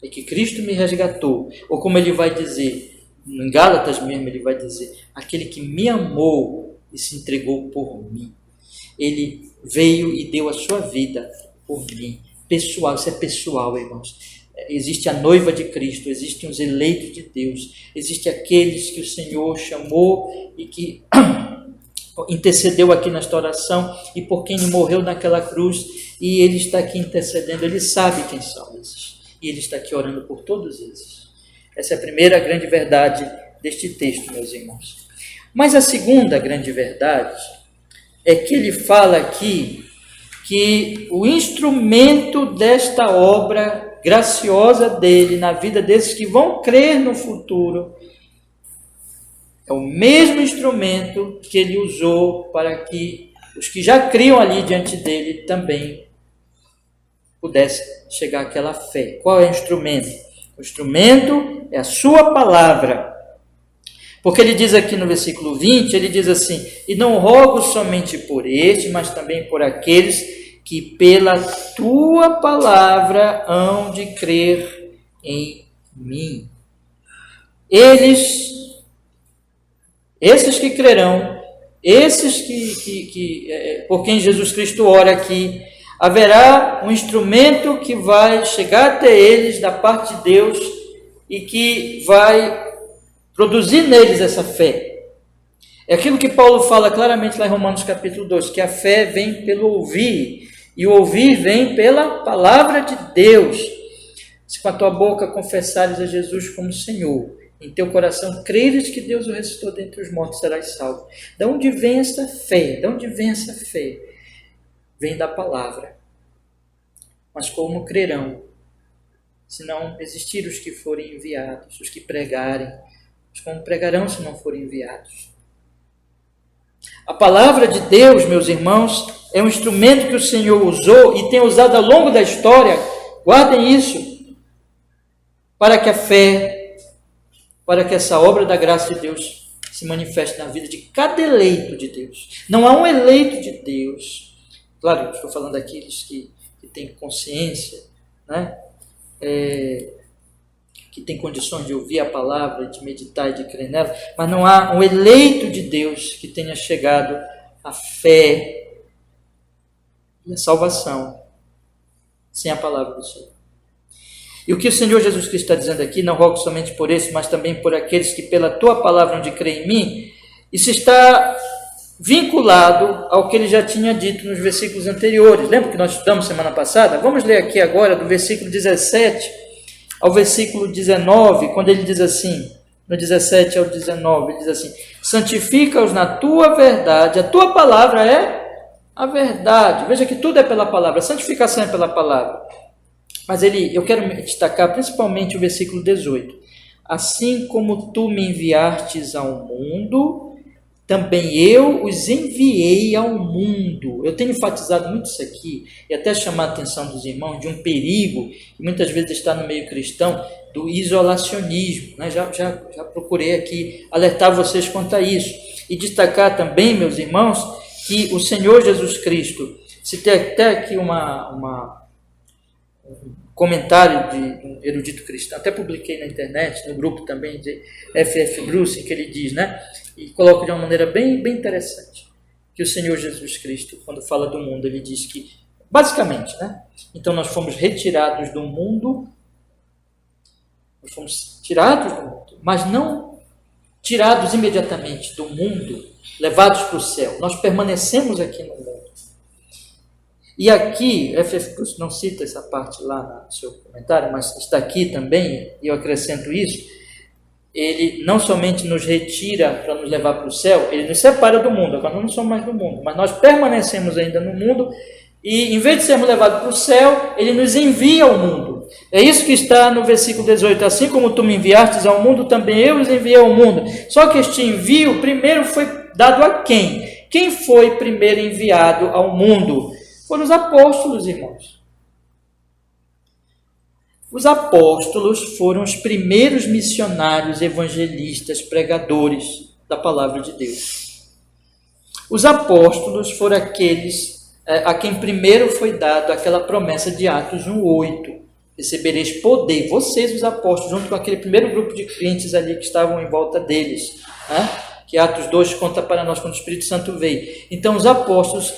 A: é que Cristo me resgatou. Ou como ele vai dizer, em Gálatas mesmo ele vai dizer, aquele que me amou e se entregou por mim. Ele veio e deu a sua vida por mim. Pessoal, isso é pessoal, irmãos. Existe a noiva de Cristo, existem os eleitos de Deus, existem aqueles que o Senhor chamou e que intercedeu aqui nesta oração e por quem ele morreu naquela cruz, e ele está aqui intercedendo, ele sabe quem são esses, e ele está aqui orando por todos esses. Essa é a primeira grande verdade deste texto, meus irmãos. Mas a segunda grande verdade é que ele fala aqui que o instrumento desta obra graciosa dele na vida desses que vão crer no futuro é o mesmo instrumento que ele usou para que os que já criam ali diante dele também pudessem chegar àquela fé. Qual é o instrumento? O instrumento é a sua palavra. Porque ele diz aqui no versículo 20, ele diz assim, e não rogo somente por este, mas também por aqueles que pela tua palavra hão de crer em mim. Esses que crerão, esses por quem Jesus Cristo ora aqui, haverá um instrumento que vai chegar até eles da parte de Deus e que vai produzir neles essa fé. É aquilo que Paulo fala claramente lá em Romanos capítulo 2, que a fé vem pelo ouvir, e o ouvir vem pela palavra de Deus. Se com a tua boca confessares a Jesus como Senhor, em teu coração creres que Deus o ressuscitou dentre os mortos, serás salvo. De onde vem essa fé? De onde vem essa fé? Vem da palavra. Mas como crerão, se não existir os que forem enviados, os que pregarem? Mas como pregarão se não forem enviados? A palavra de Deus, meus irmãos, é um instrumento que o Senhor usou e tem usado ao longo da história. Guardem isso, para que a fé, para que essa obra da graça de Deus se manifeste na vida de cada eleito de Deus. Não há um eleito de Deus, claro, estou falando daqueles que têm consciência, né? Que tem condições de ouvir a palavra, de meditar e de crer nela, mas não há um eleito de Deus que tenha chegado à fé e à salvação sem a palavra do Senhor. E o que o Senhor Jesus Cristo está dizendo aqui, não rogo somente por esse, mas também por aqueles que pela tua palavra hão de crer em mim, isso está vinculado ao que ele já tinha dito nos versículos anteriores. Lembra que nós estudamos semana passada? Vamos ler aqui agora do versículo 17 ao versículo 19, quando ele diz assim, no 17 ao 19, ele diz assim: santifica-os na tua verdade, a tua palavra é a verdade. Veja que tudo é pela palavra, a santificação é pela palavra. Mas eu quero destacar principalmente o versículo 18. Assim como tu me enviastes ao mundo, também eu os enviei ao mundo. Eu tenho enfatizado muito isso aqui, e até chamar a atenção dos irmãos de um perigo, que muitas vezes está no meio cristão, do isolacionismo. Né? Já procurei aqui alertar vocês quanto a isso. E destacar também, meus irmãos, que o Senhor Jesus Cristo, se tem até aqui um comentário de um erudito cristão, até publiquei na internet, no grupo também de F.F. Bruce, que ele diz, né? E coloca de uma maneira bem interessante, que o Senhor Jesus Cristo, quando fala do mundo, ele diz que, basicamente, né? Então nós fomos retirados do mundo, nós fomos tirados do mundo, mas não tirados imediatamente do mundo, levados para o céu. Nós permanecemos aqui no mundo. E aqui, F.F. Bruce não cita essa parte lá no seu comentário, mas está aqui também, e eu acrescento isso. Ele não somente nos retira para nos levar para o céu, ele nos separa do mundo, agora não somos mais do mundo, mas nós permanecemos ainda no mundo, e em vez de sermos levados para o céu, ele nos envia ao mundo. É isso que está no versículo 18, assim como tu me enviastes ao mundo, também eu os enviei ao mundo. Só que este envio primeiro foi dado a quem? Quem foi primeiro enviado ao mundo? Foram os apóstolos, irmãos. Os apóstolos foram os primeiros missionários, evangelistas, pregadores da palavra de Deus. Os apóstolos foram aqueles a quem primeiro foi dado aquela promessa de Atos 1:8. Recebereis poder, vocês os apóstolos, junto com aquele primeiro grupo de crentes ali que estavam em volta deles, né? Que Atos 2 conta para nós quando o Espírito Santo veio. Então os apóstolos,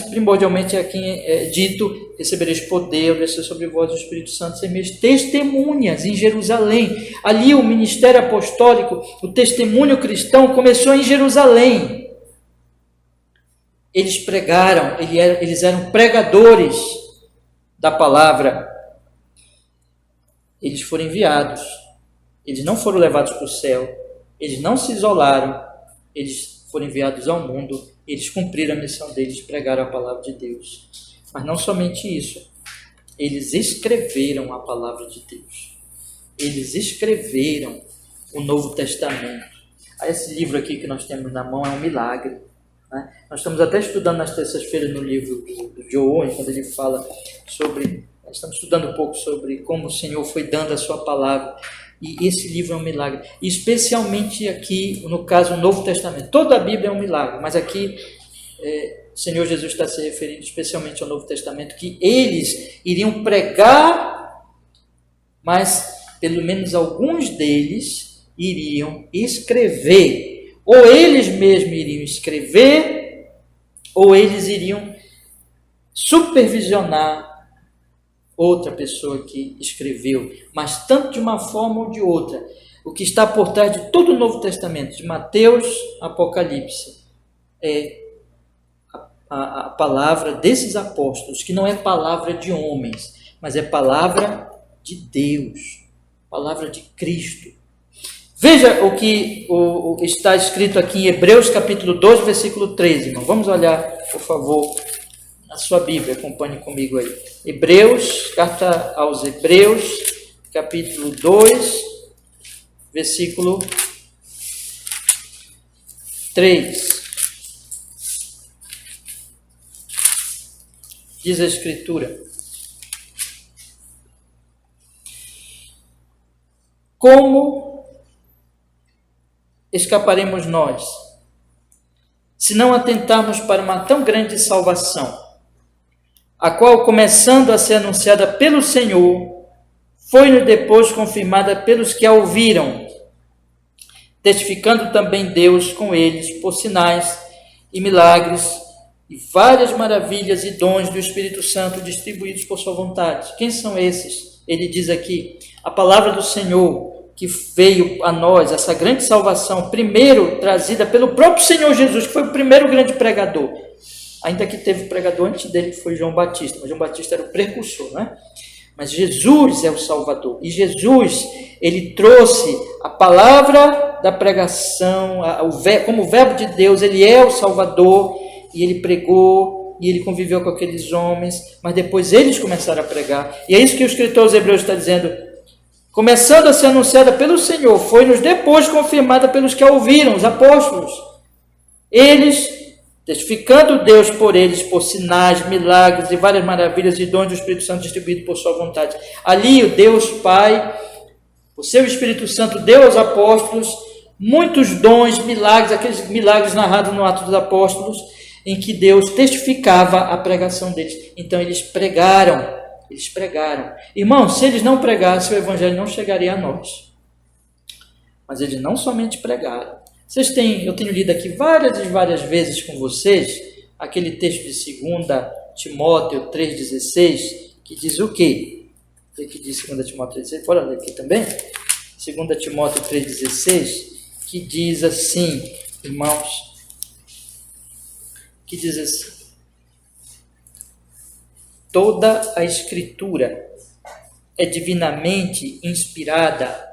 A: primordialmente é quem é dito: recebereis poder, descer sobre vós o Espírito Santo, ser minhas testemunhas em Jerusalém. Ali o ministério apostólico, o testemunho cristão começou em Jerusalém. Eles pregaram, eles eram pregadores da palavra. Eles foram enviados, eles não foram levados para o céu. Eles não se isolaram, eles foram enviados ao mundo, eles cumpriram a missão deles de pregar a palavra de Deus. Mas não somente isso, eles escreveram a palavra de Deus. Eles escreveram o Novo Testamento. Esse livro aqui que nós temos na mão é um milagre. Né? Nós estamos até estudando nas terças-feiras no livro do Joe Owen, quando ele fala sobre... Nós estamos estudando um pouco sobre como o Senhor foi dando a sua palavra. E esse livro é um milagre, especialmente aqui, no caso, o Novo Testamento. Toda a Bíblia é um milagre, mas aqui o Senhor Jesus está se referindo especialmente ao Novo Testamento, que eles iriam pregar, mas pelo menos alguns deles iriam escrever ou eles mesmos iriam escrever, ou eles iriam supervisionar outra pessoa que escreveu, mas tanto de uma forma ou de outra. O que está por trás de todo o Novo Testamento, de Mateus, Apocalipse, é a palavra desses apóstolos, que não é palavra de homens, mas é palavra de Deus, palavra de Cristo. Veja o que está escrito aqui em Hebreus capítulo 2, versículo 13, irmão. Vamos olhar, por favor, na sua Bíblia, acompanhe comigo aí. Hebreus, carta aos Hebreus, capítulo 2, versículo 3. Diz a Escritura: como escaparemos nós, se não atentarmos para uma tão grande salvação, a qual, começando a ser anunciada pelo Senhor, foi-nos depois confirmada pelos que a ouviram, testificando também Deus com eles por sinais e milagres e várias maravilhas e dons do Espírito Santo distribuídos por sua vontade. Quem são esses? Ele diz aqui, a palavra do Senhor que veio a nós, essa grande salvação, primeiro trazida pelo próprio Senhor Jesus, que foi o primeiro grande pregador. Ainda que teve pregador antes dele, que foi João Batista, mas João Batista era o precursor, né? Mas Jesus é o Salvador, e Jesus, ele trouxe a palavra da pregação, como o verbo de Deus, ele é o Salvador, e ele pregou, e ele conviveu com aqueles homens, mas depois eles começaram a pregar, e é isso que o escritor aos Hebreus está dizendo, começando a ser anunciada pelo Senhor, foi-nos depois confirmada pelos que a ouviram, os apóstolos, eles testificando Deus por eles, por sinais, milagres e várias maravilhas e dons do Espírito Santo distribuídos por sua vontade. Ali o Deus Pai, o seu Espírito Santo deu aos apóstolos muitos dons, milagres, aqueles milagres narrados no Atos dos Apóstolos, em que Deus testificava a pregação deles. Então eles pregaram. Irmãos, se eles não pregassem, o Evangelho não chegaria a nós. Mas eles não somente pregaram. Eu tenho lido aqui várias e várias vezes com vocês aquele texto de 2 Timóteo 3,16, que diz o quê? O que diz 2 Timóteo 3,16? Bora ler aqui também. 2 Timóteo 3,16, que diz assim, irmãos, que diz assim: toda a Escritura é divinamente inspirada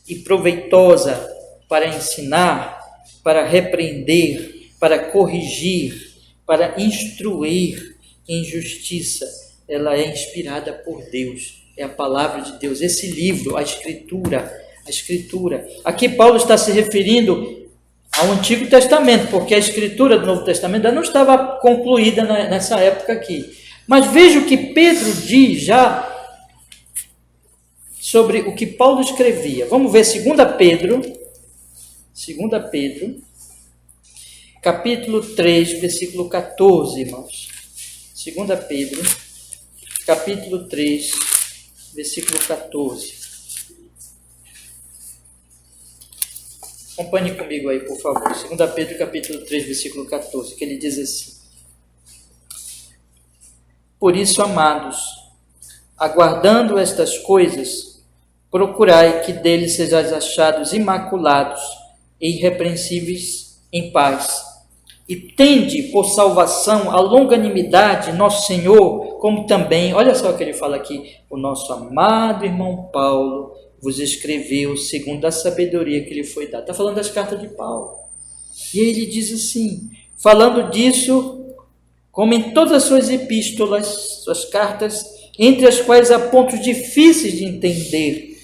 A: e proveitosa para ensinar, para repreender, para corrigir, para instruir em justiça. Ela é inspirada por Deus, é a palavra de Deus. Esse livro, a Escritura. Aqui Paulo está se referindo ao Antigo Testamento, porque a Escritura do Novo Testamento ainda não estava concluída nessa época aqui. Mas veja o que Pedro diz já sobre o que Paulo escrevia. Vamos ver 2 Pedro, capítulo 3, versículo 14, irmãos. 2 Pedro, capítulo 3, versículo 14. Acompanhe comigo aí, por favor. 2 Pedro, capítulo 3, versículo 14, que ele diz assim: por isso, amados, aguardando estas coisas, procurai que deles sejais achados imaculados e irrepreensíveis em paz. E tende por salvação a longanimidade nosso Senhor, como também, olha só o que ele fala aqui, o nosso amado irmão Paulo vos escreveu segundo a sabedoria que lhe foi dada. Está falando das cartas de Paulo. E ele diz assim, falando disso, como em todas as suas epístolas, suas cartas, entre as quais há pontos difíceis de entender,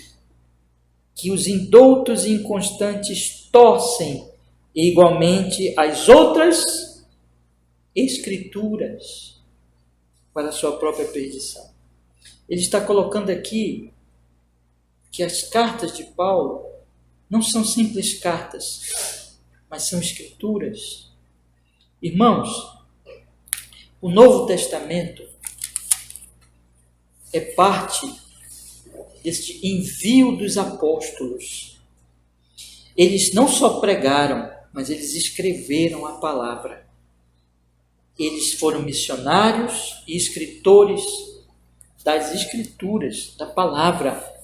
A: que os indoutos e inconstantes torcem igualmente as outras escrituras para a sua própria perdição. Ele está colocando aqui que as cartas de Paulo não são simples cartas, mas são escrituras. Irmãos, o Novo Testamento é parte deste envio dos apóstolos. Eles não só pregaram, mas eles escreveram a palavra. Eles foram missionários e escritores das Escrituras, da palavra.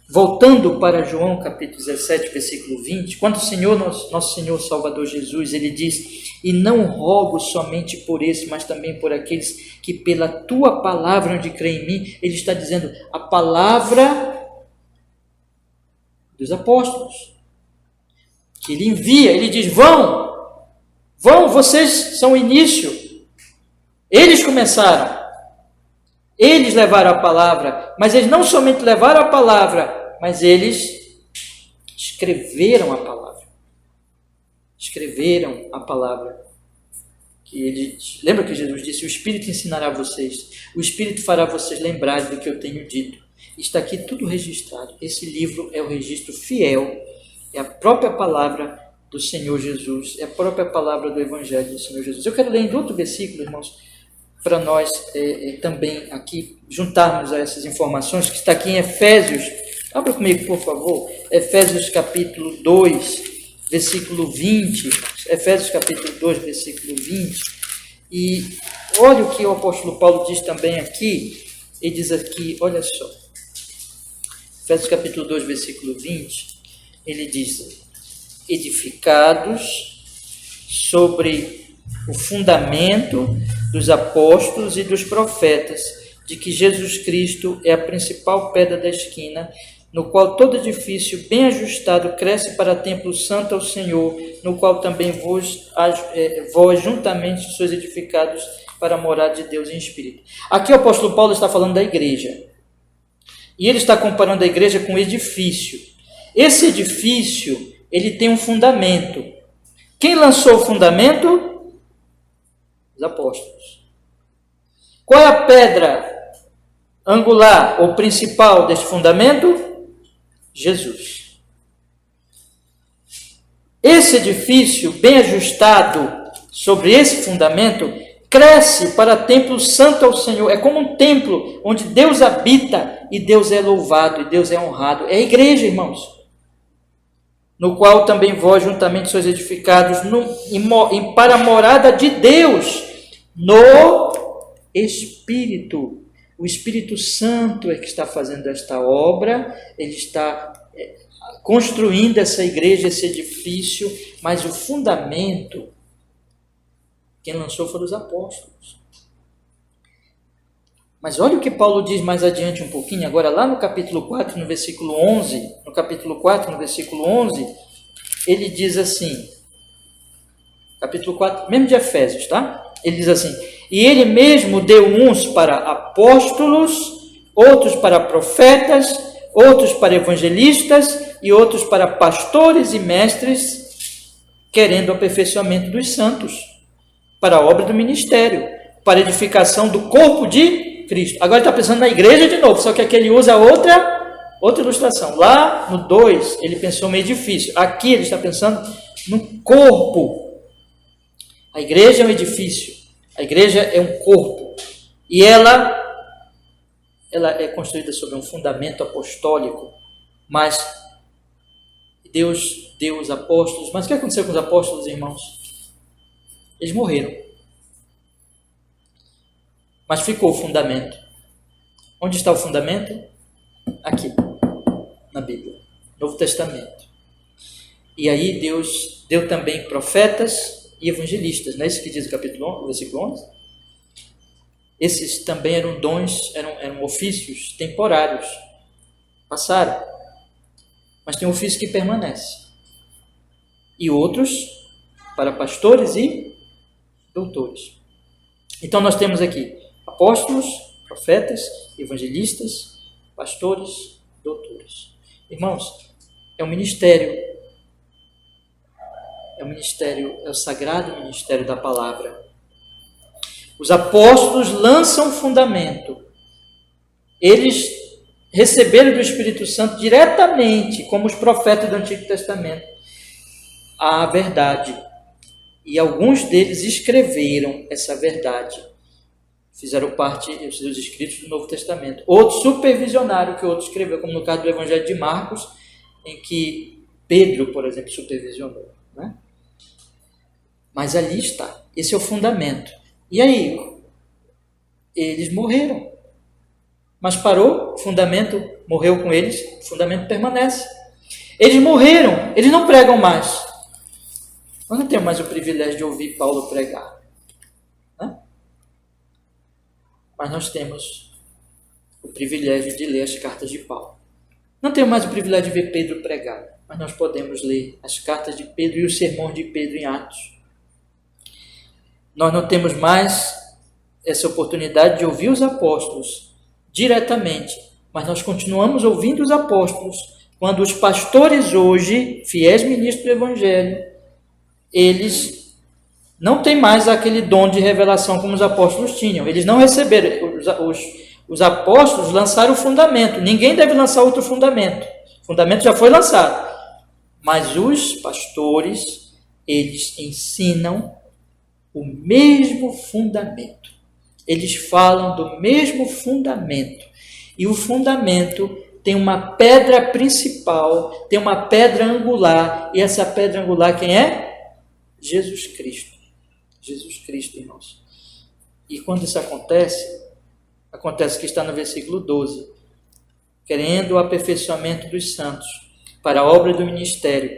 A: Voltando para João capítulo 17, versículo 20, quando o Senhor, nosso Senhor Salvador Jesus, ele diz: e não rogo somente por esse, mas também por aqueles que pela tua palavra onde creem em mim. Ele está dizendo a palavra dos apóstolos, que ele envia. Ele diz: vão, vocês são o início. Eles começaram, eles levaram a palavra, mas eles não somente levaram a palavra, mas eles escreveram a palavra. Escreveram a palavra. Lembra que Jesus disse: o Espírito ensinará vocês, o Espírito fará vocês lembrarem do que eu tenho dito. Está aqui tudo registrado. Esse livro é o registro fiel, é a própria palavra do Senhor Jesus, é a própria palavra do Evangelho do Senhor Jesus. Eu quero ler em outro versículo, irmãos, para nós também aqui juntarmos a essas informações, que está aqui em Efésios. Abra comigo, por favor, Efésios capítulo 2, versículo 20, Efésios capítulo 2, versículo 20, e olha o que o apóstolo Paulo diz também aqui. Ele diz aqui, olha só, Efésios capítulo 2, versículo 20, ele diz: edificados sobre o fundamento dos apóstolos e dos profetas, de que Jesus Cristo é a principal pedra da esquina, no qual todo edifício bem ajustado cresce para templo santo ao Senhor, no qual também vós juntamente sois edificados para a morada de Deus em espírito. Aqui o apóstolo Paulo está falando da igreja, e ele está comparando a igreja com um edifício. Esse edifício, ele tem um fundamento. Quem lançou o fundamento? Os apóstolos. Qual é a pedra angular ou principal deste fundamento? Jesus. Esse edifício bem ajustado sobre esse fundamento cresce para templo santo ao Senhor. É como um templo onde Deus habita e Deus é louvado e Deus é honrado. É a igreja, irmãos. No qual também vós juntamente sois edificados para a morada de Deus no Espírito. O Espírito Santo é que está fazendo esta obra, ele está construindo essa igreja, esse edifício, mas o fundamento, quem lançou foram os apóstolos. Mas olha o que Paulo diz mais adiante um pouquinho, agora lá no capítulo 4, no versículo 11, ele diz assim, capítulo 4, mesmo de Efésios, tá? Ele diz assim: e ele mesmo deu uns para apóstolos, outros para profetas, outros para evangelistas e outros para pastores e mestres, querendo o aperfeiçoamento dos santos, para a obra do ministério, para a edificação do corpo de Cristo. Agora ele está pensando na igreja de novo, só que aqui ele usa outra ilustração. Lá no 2, ele pensou no edifício. Aqui ele está pensando no corpo. A igreja é um edifício. A igreja é um corpo. E ela é construída sobre um fundamento apostólico. Mas Deus deu os apóstolos. Mas o que aconteceu com os apóstolos, irmãos? Eles morreram. Mas ficou o fundamento. Onde está o fundamento? Aqui, na Bíblia, Novo Testamento. E aí Deus deu também profetas e evangelistas, não é isso que diz o capítulo 11, versículo 11? Esses também eram dons, eram ofícios temporários, passaram, mas tem um ofício que permanece. E outros para pastores e doutores. Então nós temos aqui apóstolos, profetas, evangelistas, pastores, doutores. Irmãos, é um ministério, é o sagrado ministério da palavra. Os apóstolos lançam o fundamento. Eles receberam do Espírito Santo diretamente, como os profetas do Antigo Testamento, a verdade. E alguns deles escreveram essa verdade. Fizeram parte dos seus escritos do Novo Testamento. Outros supervisionaram o que outro escreveu, como no caso do Evangelho de Marcos, em que Pedro, por exemplo, supervisionou, né? Mas ali está. Esse é o fundamento. E aí? Eles morreram. Mas parou, o fundamento morreu com eles, o fundamento permanece. Eles morreram, eles não pregam mais. Nós não temos mais o privilégio de ouvir Paulo pregar. Né? Mas nós temos o privilégio de ler as cartas de Paulo. Não temos mais o privilégio de ver Pedro pregar, mas nós podemos ler as cartas de Pedro e os sermões de Pedro em Atos. Nós não temos mais essa oportunidade de ouvir os apóstolos diretamente, mas nós continuamos ouvindo os apóstolos quando os pastores hoje, fiéis ministros do Evangelho, eles não têm mais aquele dom de revelação como os apóstolos tinham. Eles não receberam. Os apóstolos lançaram o fundamento. Ninguém deve lançar outro fundamento. O fundamento já foi lançado. Mas os pastores, eles ensinam o mesmo fundamento. Eles falam do mesmo fundamento. E o fundamento tem uma pedra principal, tem uma pedra angular. E essa pedra angular quem é? Jesus Cristo. Jesus Cristo, irmãos. E quando isso acontece que está no versículo 12. Querendo o aperfeiçoamento dos santos, para a obra do ministério,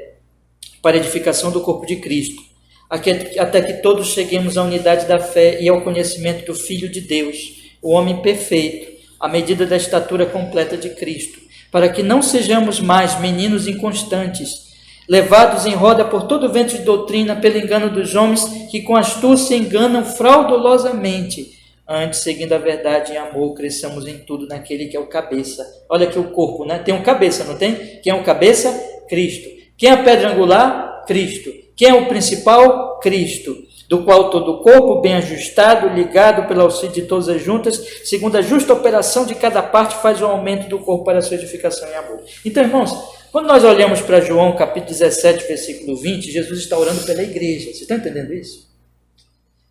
A: para a edificação do corpo de Cristo, até que todos cheguemos à unidade da fé e ao conhecimento do Filho de Deus, o homem perfeito, à medida da estatura completa de Cristo, para que não sejamos mais meninos inconstantes, levados em roda por todo vento de doutrina, pelo engano dos homens que com astúcia enganam fraudulosamente. Antes, seguindo a verdade em amor, cresçamos em tudo naquele que é o cabeça. Olha aqui o corpo, né? Tem um cabeça, não tem? Quem é o cabeça? Cristo. Quem é a pedra angular? Cristo. Quem é o principal? Cristo. Do qual todo o corpo, bem ajustado, ligado pelo auxílio de todas as juntas, segundo a justa operação de cada parte, faz o aumento do corpo para a sua edificação em amor. Então, irmãos, quando nós olhamos para João, capítulo 17, versículo 20, Jesus está orando pela igreja. Você está entendendo isso?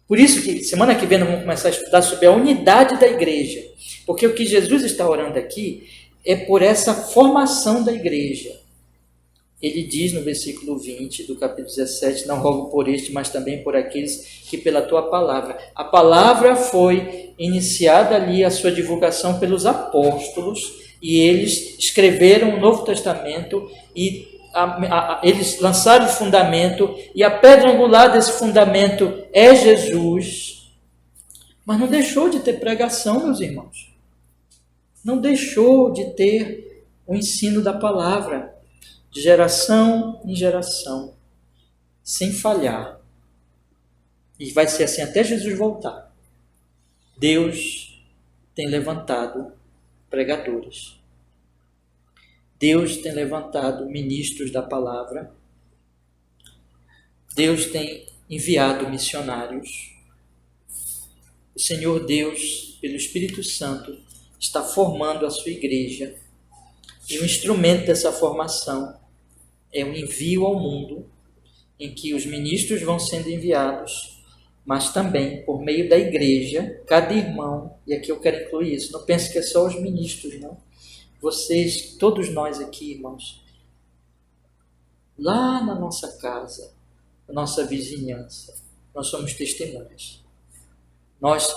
A: Por isso que semana que vem nós vamos começar a estudar sobre a unidade da igreja. Porque o que Jesus está orando aqui é por essa formação da igreja. Ele diz no versículo 20 do capítulo 17, não rogo por este, mas também por aqueles que pela tua palavra. A palavra foi iniciada ali, a sua divulgação pelos apóstolos, e eles escreveram o Novo Testamento e eles lançaram o fundamento, e a pedra angular desse fundamento é Jesus. Mas não deixou de ter pregação, meus irmãos. Não deixou de ter o ensino da palavra, de geração em geração, sem falhar. E vai ser assim até Jesus voltar. Deus tem levantado pregadores. Deus tem levantado ministros da palavra. Deus tem enviado missionários. O Senhor Deus, pelo Espírito Santo, está formando a sua igreja. E o instrumento dessa formação é o envio ao mundo, em que os ministros vão sendo enviados, mas também, por meio da igreja, cada irmão, e aqui eu quero incluir isso, não pense que é só os ministros, não. Vocês, todos nós aqui, irmãos, lá na nossa casa, na nossa vizinhança, nós somos testemunhas. Nós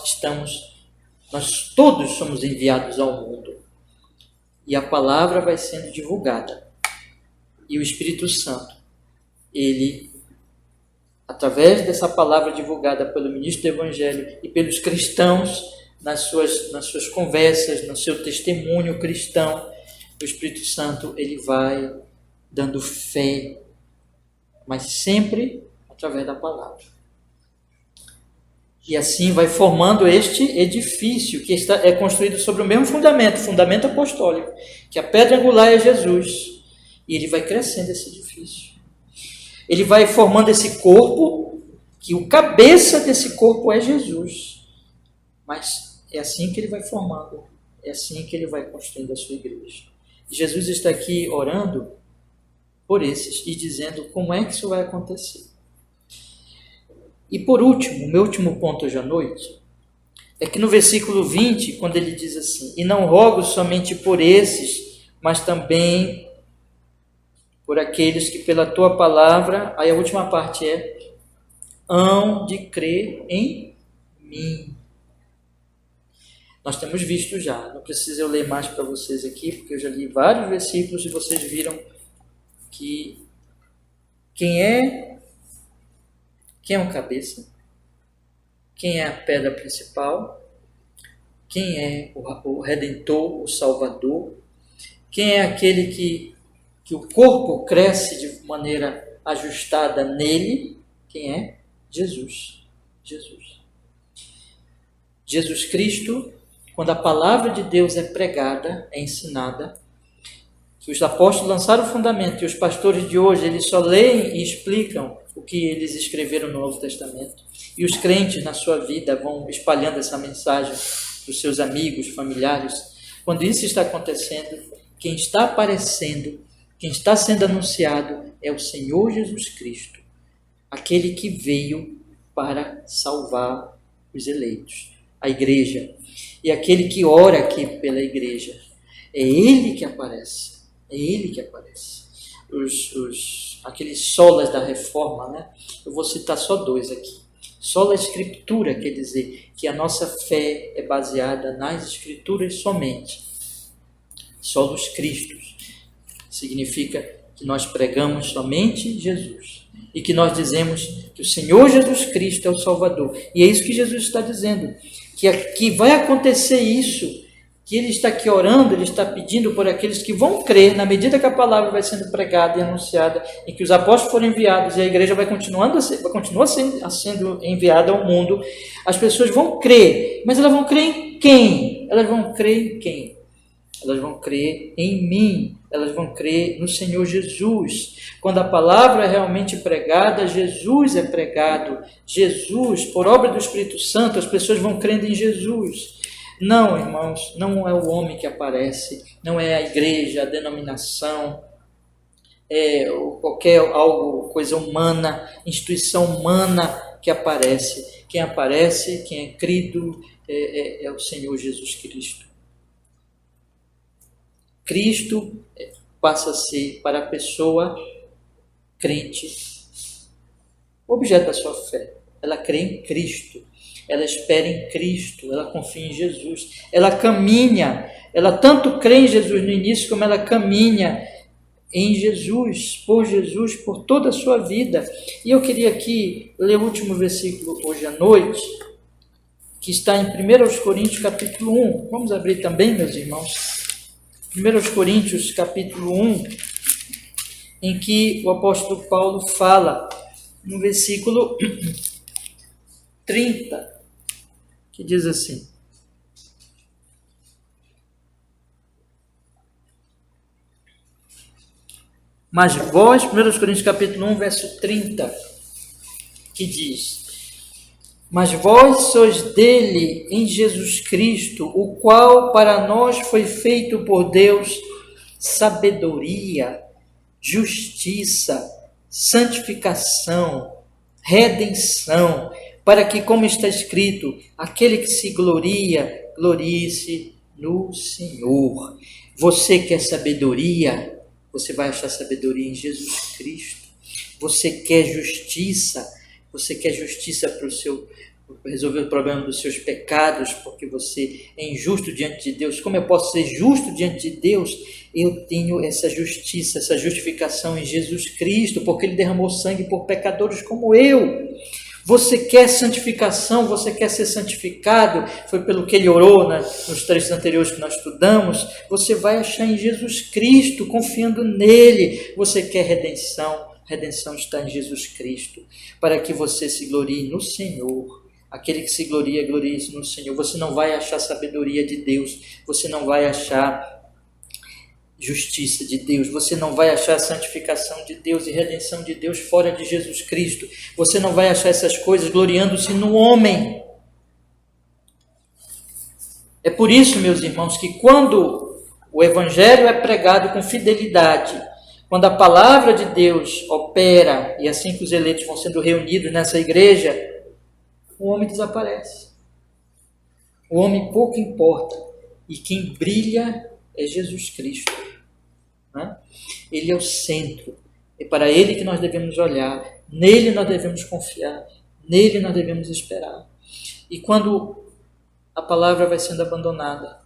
A: todos somos enviados ao mundo. E a palavra vai sendo divulgada. E o Espírito Santo, ele, através dessa palavra divulgada pelo ministro do Evangelho e pelos cristãos, nas suas conversas, no seu testemunho cristão, o Espírito Santo, ele vai dando fé, mas sempre através da palavra. E assim vai formando este edifício que é construído sobre o mesmo fundamento apostólico, que a pedra angular é Jesus. E ele vai crescendo esse edifício. Ele vai formando esse corpo, que o cabeça desse corpo é Jesus. Mas é assim que ele vai formando, é assim que ele vai construindo a sua igreja. E Jesus está aqui orando por esses e dizendo como é que isso vai acontecer. E por último, o meu último ponto hoje à noite, é que no versículo 20, quando ele diz assim, e não rogo somente por esses, mas também por aqueles que pela tua palavra, aí a última parte é, hão de crer em mim. Nós temos visto já, não preciso eu ler mais para vocês aqui, porque eu já li vários versículos e vocês viram que quem é o cabeça, quem é a pedra principal, quem é o Redentor, o Salvador, quem é aquele que o corpo cresce de maneira ajustada nele, quem é? Jesus. Jesus Cristo, quando a palavra de Deus é pregada, é ensinada, que os apóstolos lançaram o fundamento e os pastores de hoje, eles só leem e explicam o que eles escreveram no Novo Testamento. E os crentes na sua vida vão espalhando essa mensagem para os seus amigos, familiares. Quando isso está acontecendo, quem está aparecendo, quem está sendo anunciado é o Senhor Jesus Cristo, aquele que veio para salvar os eleitos, a igreja. E aquele que ora aqui pela igreja, é Ele que aparece. É Ele que aparece. Aqueles solas da reforma, né? Eu vou citar só dois aqui. Sola Escritura quer dizer que a nossa fé é baseada nas Escrituras somente. Solos Cristos significa que nós pregamos somente Jesus. E que nós dizemos que o Senhor Jesus Cristo é o Salvador. E é isso que Jesus está dizendo. Que vai acontecer isso, que Ele está aqui orando, Ele está pedindo por aqueles que vão crer, na medida que a palavra vai sendo pregada e anunciada, e que os apóstolos foram enviados, e a igreja vai continuar sendo enviada ao mundo, as pessoas vão crer, mas elas vão crer em quem? Elas vão crer em mim, elas vão crer no Senhor Jesus. Quando a palavra é realmente pregada, Jesus é pregado. Jesus, por obra do Espírito Santo, as pessoas vão crendo em Jesus. Não, irmãos, não é o homem que aparece, não é a igreja, a denominação, coisa humana, instituição humana que aparece. Quem aparece, quem é crido, é o Senhor Jesus Cristo. Cristo passa a ser, para a pessoa crente, objeto da sua fé. Ela crê em Cristo, ela espera em Cristo, ela confia em Jesus, ela caminha, ela tanto crê em Jesus no início, como ela caminha em Jesus, por toda a sua vida. E eu queria aqui ler o último versículo hoje à noite, que está em 1 Coríntios capítulo 1. Vamos abrir também, meus irmãos. 1 Coríntios capítulo 1, em que o apóstolo Paulo fala, no versículo 30, que diz assim: mas vós, 1 Coríntios capítulo 1, verso 30, que diz: mas vós sois dele em Jesus Cristo, o qual para nós foi feito por Deus sabedoria, justiça, santificação, redenção, para que, como está escrito, aquele que se gloria, glorie-se no Senhor. Você quer sabedoria? Você vai achar sabedoria em Jesus Cristo. Você quer justiça? Você quer justiça para resolver o problema dos seus pecados, porque você é injusto diante de Deus. Como eu posso ser justo diante de Deus? Eu tenho essa justiça, essa justificação em Jesus Cristo, porque Ele derramou sangue por pecadores como eu. Você quer santificação, você quer ser santificado, foi pelo que ele orou nos trechos anteriores que nós estudamos. Você vai achar em Jesus Cristo, confiando nele. Você quer redenção, redenção está em Jesus Cristo, para que você se glorie no Senhor. Aquele que se gloria, glorie-se no Senhor. Você não vai achar sabedoria de Deus, você não vai achar justiça de Deus, você não vai achar santificação de Deus e redenção de Deus fora de Jesus Cristo. Você não vai achar essas coisas gloriando-se no homem. É por isso, meus irmãos, que quando o Evangelho é pregado com fidelidade, quando a palavra de Deus opera, e assim que os eleitos vão sendo reunidos nessa igreja, o homem desaparece. O homem pouco importa. E quem brilha é Jesus Cristo. Ele é o centro. É para Ele que nós devemos olhar. Nele nós devemos confiar. Nele nós devemos esperar. E quando a palavra vai sendo abandonada,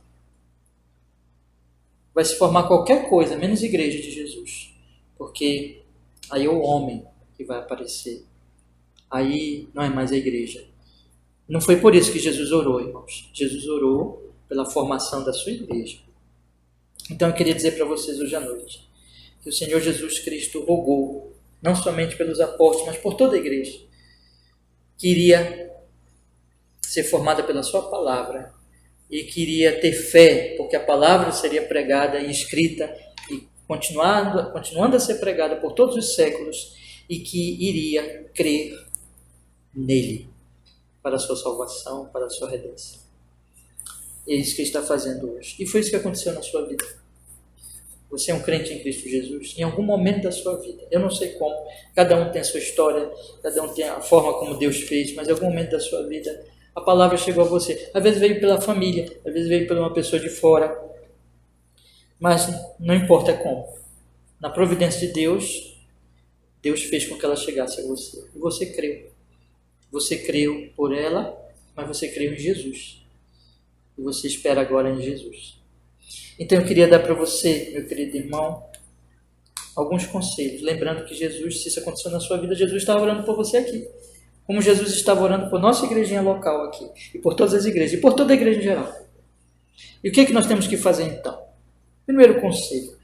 A: vai se formar qualquer coisa, menos igreja de Jesus. Porque aí é o homem que vai aparecer. Aí não é mais a igreja. Não foi por isso que Jesus orou, irmãos. Jesus orou pela formação da sua igreja. Então eu queria dizer para vocês hoje à noite que o Senhor Jesus Cristo rogou, não somente pelos apóstolos, mas por toda a igreja, que iria ser formada pela sua palavra e queria ter fé, porque a palavra seria pregada e escrita e continuando a ser pregada por todos os séculos, e que iria crer nele para a sua salvação, para a sua redenção. E é isso que ele está fazendo hoje. E foi isso que aconteceu na sua vida. Você é um crente em Cristo Jesus, em algum momento da sua vida. Eu não sei como, cada um tem a sua história, cada um tem a forma como Deus fez, mas em algum momento da sua vida a palavra chegou a você. Às vezes veio pela família, às vezes veio por uma pessoa de fora, mas não importa como. Na providência de Deus, Deus fez com que ela chegasse a você. E você creu. Você creu por ela, mas você creu em Jesus. E você espera agora em Jesus. Então eu queria dar para você, meu querido irmão, alguns conselhos. Lembrando que Jesus, se isso aconteceu na sua vida, Jesus estava orando por você aqui. Como Jesus estava orando por nossa igrejinha local aqui. E por todas as igrejas. E por toda a igreja em geral. E o que é que nós temos que fazer então? Primeiro conselho.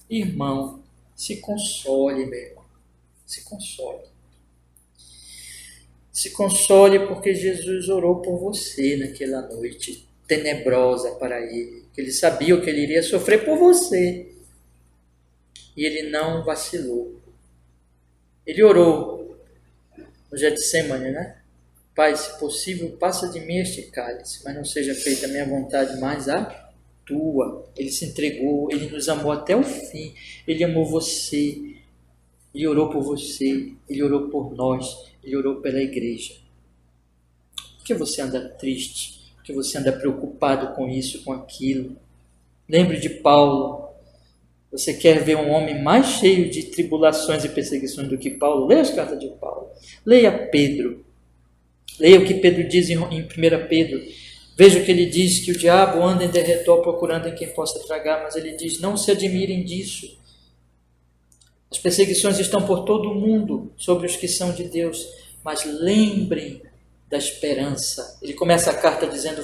A: Irmão, se console, meu irmão. Se console. Se console porque Jesus orou por você naquela noite tenebrosa para ele. Que ele sabia o que ele iria sofrer por você. E ele não vacilou. Ele orou no Getsemane, né? Pai, se possível, passa de mim este cálice, mas não seja feita a minha vontade, mas a tua. Ele se entregou, ele nos amou até o fim. Ele amou você. Ele orou por você. Ele orou por nós. Ele orou pela igreja. Por que você anda triste? Por que você anda preocupado com isso, com aquilo? Lembre de Paulo. Você quer ver um homem mais cheio de tribulações e perseguições do que Paulo? Leia as cartas de Paulo. Leia Pedro. Leia o que Pedro diz em 1 Pedro. Veja o que ele diz, que o diabo anda em derredor procurando em quem possa tragar, mas ele diz, não se admirem disso. As perseguições estão por todo o mundo sobre os que são de Deus, mas lembrem da esperança. Ele começa a carta dizendo,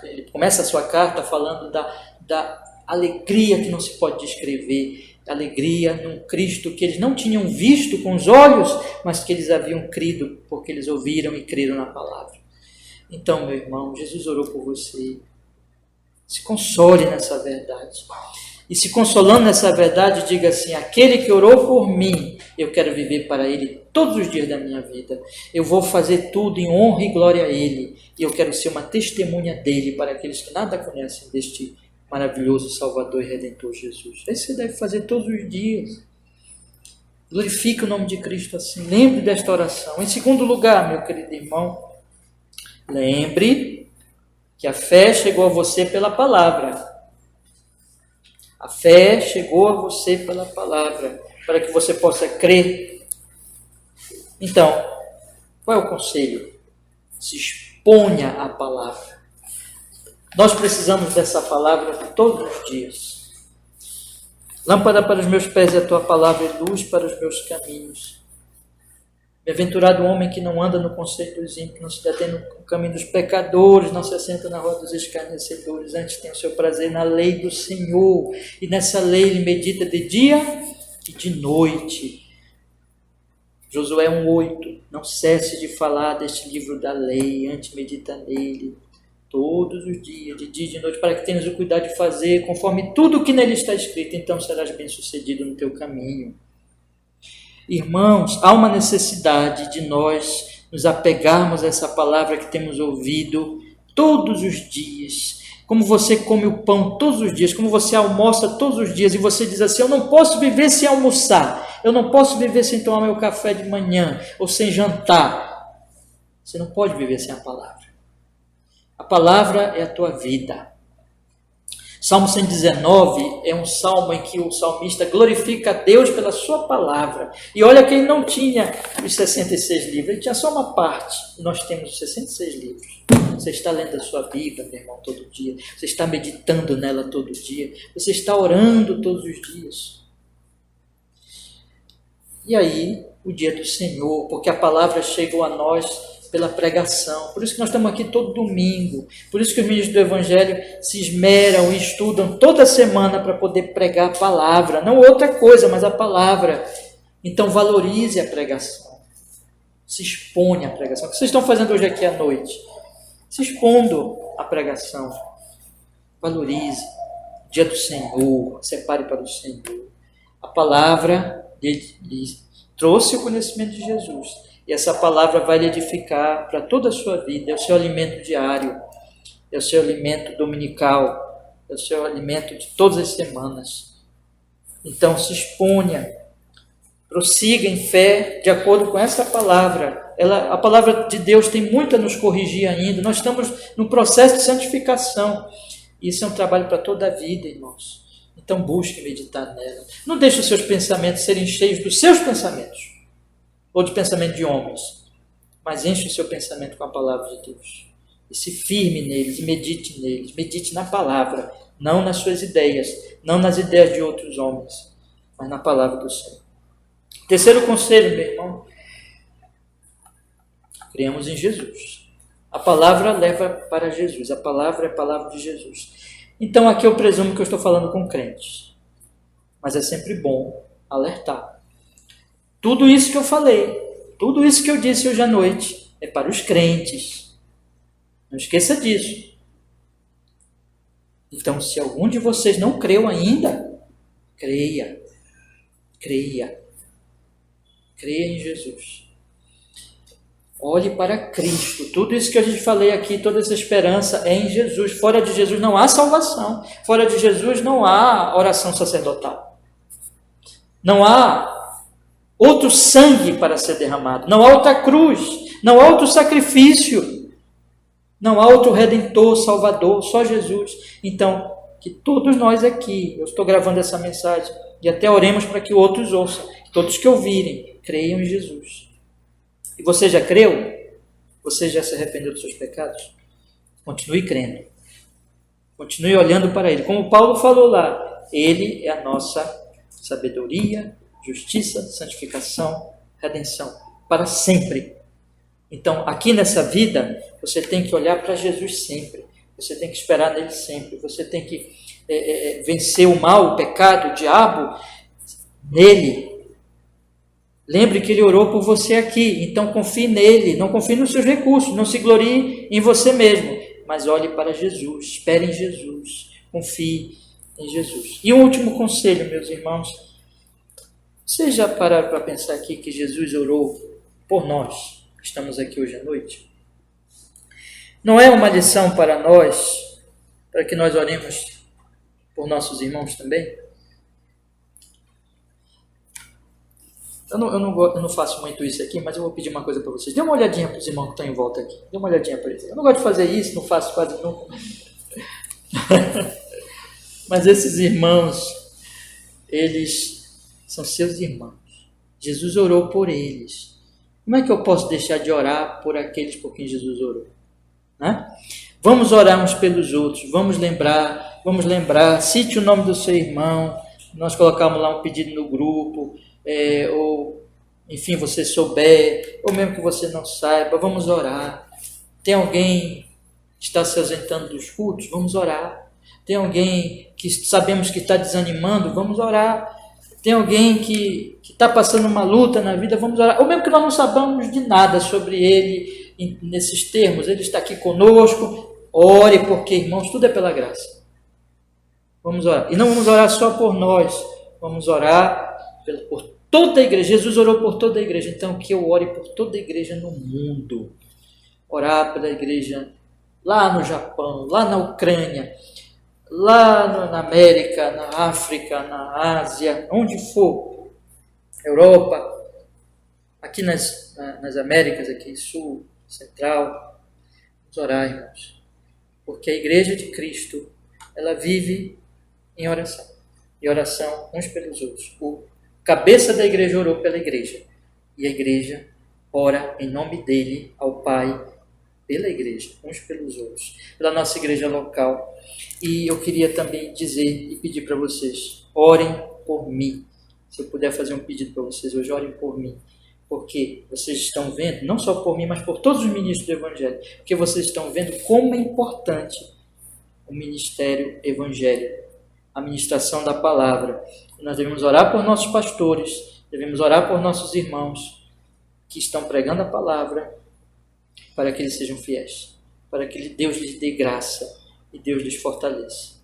A: ele começa a sua carta falando da alegria que não se pode descrever, alegria num Cristo que eles não tinham visto com os olhos, mas que eles haviam crido, porque eles ouviram e creram na palavra. Então, meu irmão, Jesus orou por você. Se console nessa verdade. E se consolando nessa verdade, diga assim, aquele que orou por mim, eu quero viver para ele todos os dias da minha vida. Eu vou fazer tudo em honra e glória a ele. E eu quero ser uma testemunha dele para aqueles que nada conhecem deste maravilhoso Salvador e Redentor Jesus. É isso que você deve fazer todos os dias. Glorifique o nome de Cristo assim. Lembre desta oração. Em segundo lugar, meu querido irmão, lembre que a fé chegou a você pela palavra. A fé chegou a você pela palavra, para que você possa crer. Então, qual é o conselho? Se exponha à palavra. Nós precisamos dessa palavra todos os dias. Lâmpada para os meus pés é a tua palavra e luz para os meus caminhos. Bem-aventurado o homem que não anda no conselho dos ímpios, não se detém no caminho dos pecadores, não se assenta na roda dos escarnecedores, antes tem o seu prazer na lei do Senhor, e nessa lei ele medita de dia e de noite. Josué 1:8, não cesse de falar deste livro da lei, antes medita nele todos os dias, de dia e de noite, para que tenhas o cuidado de fazer conforme tudo o que nele está escrito, então serás bem-sucedido no teu caminho. Irmãos, há uma necessidade de nós nos apegarmos a essa palavra que temos ouvido todos os dias. Como você come o pão todos os dias, como você almoça todos os dias, e você diz assim, eu não posso viver sem almoçar, eu não posso viver sem tomar meu café de manhã, ou sem jantar. Você não pode viver sem a palavra. A palavra é a tua vida. Salmo 119 é um salmo em que o salmista glorifica a Deus pela sua palavra. E olha que ele não tinha os 66 livros, ele tinha só uma parte. Nós temos os 66 livros. Você está lendo a sua Bíblia, meu irmão, todo dia. Você está meditando nela todo dia. Você está orando todos os dias. E aí, o dia do Senhor, porque a palavra chegou a nós pela pregação. Por isso que nós estamos aqui todo domingo. Por isso que os ministros do Evangelho se esmeram e estudam toda semana para poder pregar a palavra. Não outra coisa, mas a palavra. Então valorize a pregação. Se exponha à pregação. O que vocês estão fazendo hoje aqui à noite? Se expondo à pregação. Valorize. Dia do Senhor. Separe para o Senhor. A palavra lhe trouxe o conhecimento de Jesus. E essa palavra vai lhe edificar para toda a sua vida. É o seu alimento diário. É o seu alimento dominical. É o seu alimento de todas as semanas. Então se exponha. Prossiga em fé de acordo com essa palavra. A palavra de Deus tem muito a nos corrigir ainda. Nós estamos no processo de santificação. Isso é um trabalho para toda a vida, irmãos. Então busque meditar nela. Não deixe os seus pensamentos serem cheios dos seus pensamentos. Ou de pensamento de homens. Mas enche o seu pensamento com a palavra de Deus. E se firme neles, e medite neles. Medite na palavra, não nas suas ideias, não nas ideias de outros homens, mas na palavra do Senhor. Terceiro conselho, meu irmão. Cremos em Jesus. A palavra leva para Jesus. A palavra é a palavra de Jesus. Então aqui eu presumo que eu estou falando com crentes. Mas é sempre bom alertar. Tudo isso que eu falei, tudo isso que eu disse hoje à noite, é para os crentes. Não esqueça disso. Então, se algum de vocês não creu ainda, creia. Creia. Creia em Jesus. Olhe para Cristo. Tudo isso que a gente falei aqui, toda essa esperança é em Jesus. Fora de Jesus não há salvação. Fora de Jesus não há oração sacerdotal. Não há outro sangue para ser derramado. Não há outra cruz. Não há outro sacrifício. Não há outro Redentor, Salvador. Só Jesus. Então, que todos nós aqui, eu estou gravando essa mensagem, e até oremos para que outros ouçam. Todos que ouvirem, creiam em Jesus. E você já creu? Você já se arrependeu dos seus pecados? Continue crendo. Continue olhando para Ele. Como Paulo falou lá, Ele é a nossa sabedoria, justiça, santificação, redenção, para sempre. Então, aqui nessa vida, você tem que olhar para Jesus sempre. Você tem que esperar nele sempre. Você tem que vencer o mal, o pecado, o diabo, nele. Lembre que ele orou por você aqui. Então, confie nele. Não confie nos seus recursos. Não se glorie em você mesmo. Mas olhe para Jesus. Espere em Jesus. Confie em Jesus. E um último conselho, meus irmãos. Vocês já pararam para pensar aqui que Jesus orou por nós? Estamos aqui hoje à noite. Não é uma lição para nós, para que nós oremos por nossos irmãos também? Eu não faço muito isso aqui, mas eu vou pedir uma coisa para vocês. Dê uma olhadinha para os irmãos que estão em volta aqui. Dê uma olhadinha para eles. Eu não gosto de fazer isso, não faço quase nunca. Mas esses irmãos, eles são seus irmãos. Jesus orou por eles. Como é que eu posso deixar de orar por aqueles por quem Jesus orou? Né? Vamos orar uns pelos outros. Vamos lembrar. Cite o nome do seu irmão. Nós colocamos lá um pedido no grupo. Ou, enfim, você souber. Ou mesmo que você não saiba. Vamos orar. Tem alguém que está se ausentando dos cultos? Vamos orar. Tem alguém que sabemos que está desanimando? Vamos orar. Tem alguém que está passando uma luta na vida, vamos orar. Ou mesmo que nós não sabemos de nada sobre ele, nesses termos, ele está aqui conosco, ore, porque, irmãos, tudo é pela graça. Vamos orar. E não vamos orar só por nós, vamos orar por toda a igreja. Jesus orou por toda a igreja, então que eu ore por toda a igreja no mundo. Orar pela igreja lá no Japão, lá na Ucrânia, lá na América, na África, na Ásia, onde for, Europa, aqui nas Américas, aqui Sul, Central, vamos orar, irmãos, porque a Igreja de Cristo ela vive em oração. E oração uns pelos outros. O cabeça da igreja orou pela igreja. E a igreja ora em nome dele ao Pai, pela igreja, uns pelos outros, pela nossa igreja local. E eu queria também dizer e pedir para vocês, orem por mim. Se eu puder fazer um pedido para vocês hoje, orem por mim. Porque vocês estão vendo, não só por mim, mas por todos os ministros do Evangelho, porque vocês estão vendo como é importante o ministério evangélico, a ministração da palavra. Nós devemos orar por nossos pastores, devemos orar por nossos irmãos que estão pregando a palavra, para que eles sejam fiéis, para que Deus lhes dê graça e Deus lhes fortaleça.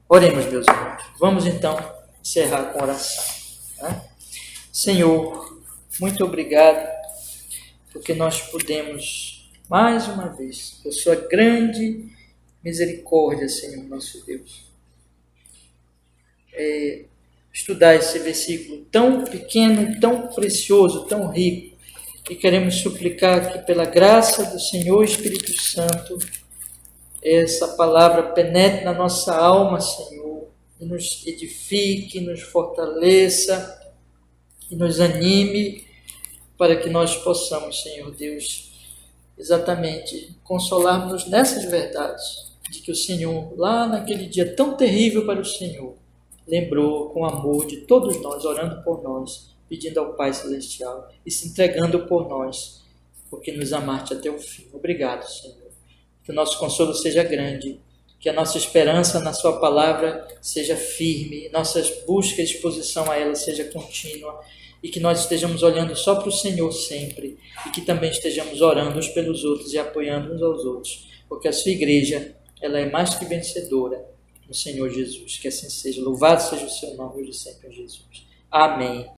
A: Oremos, meus irmãos. Vamos então encerrar com oração. Né? Senhor, muito obrigado, porque nós podemos, mais uma vez, por sua grande misericórdia, Senhor, nosso Deus, estudar esse versículo tão pequeno, tão precioso, tão rico, e queremos suplicar que pela graça do Senhor Espírito Santo, essa palavra penetre na nossa alma, Senhor, e nos edifique, nos fortaleça, e nos anime, para que nós possamos, Senhor Deus, exatamente consolarmos nessas verdades, de que o Senhor, lá naquele dia tão terrível para o Senhor, lembrou com amor de todos nós, orando por nós, pedindo ao Pai Celestial e se entregando por nós, porque nos amaste até o fim. Obrigado, Senhor. Que o nosso consolo seja grande, que a nossa esperança na Sua palavra seja firme, nossas buscas e exposição a ela seja contínua, e que nós estejamos olhando só para o Senhor sempre, e que também estejamos orando uns pelos outros e apoiando uns aos outros, porque a Sua igreja, ela é mais que vencedora no Senhor Jesus. Que assim seja. Louvado seja o Seu nome hoje e sempre, Jesus. Amém.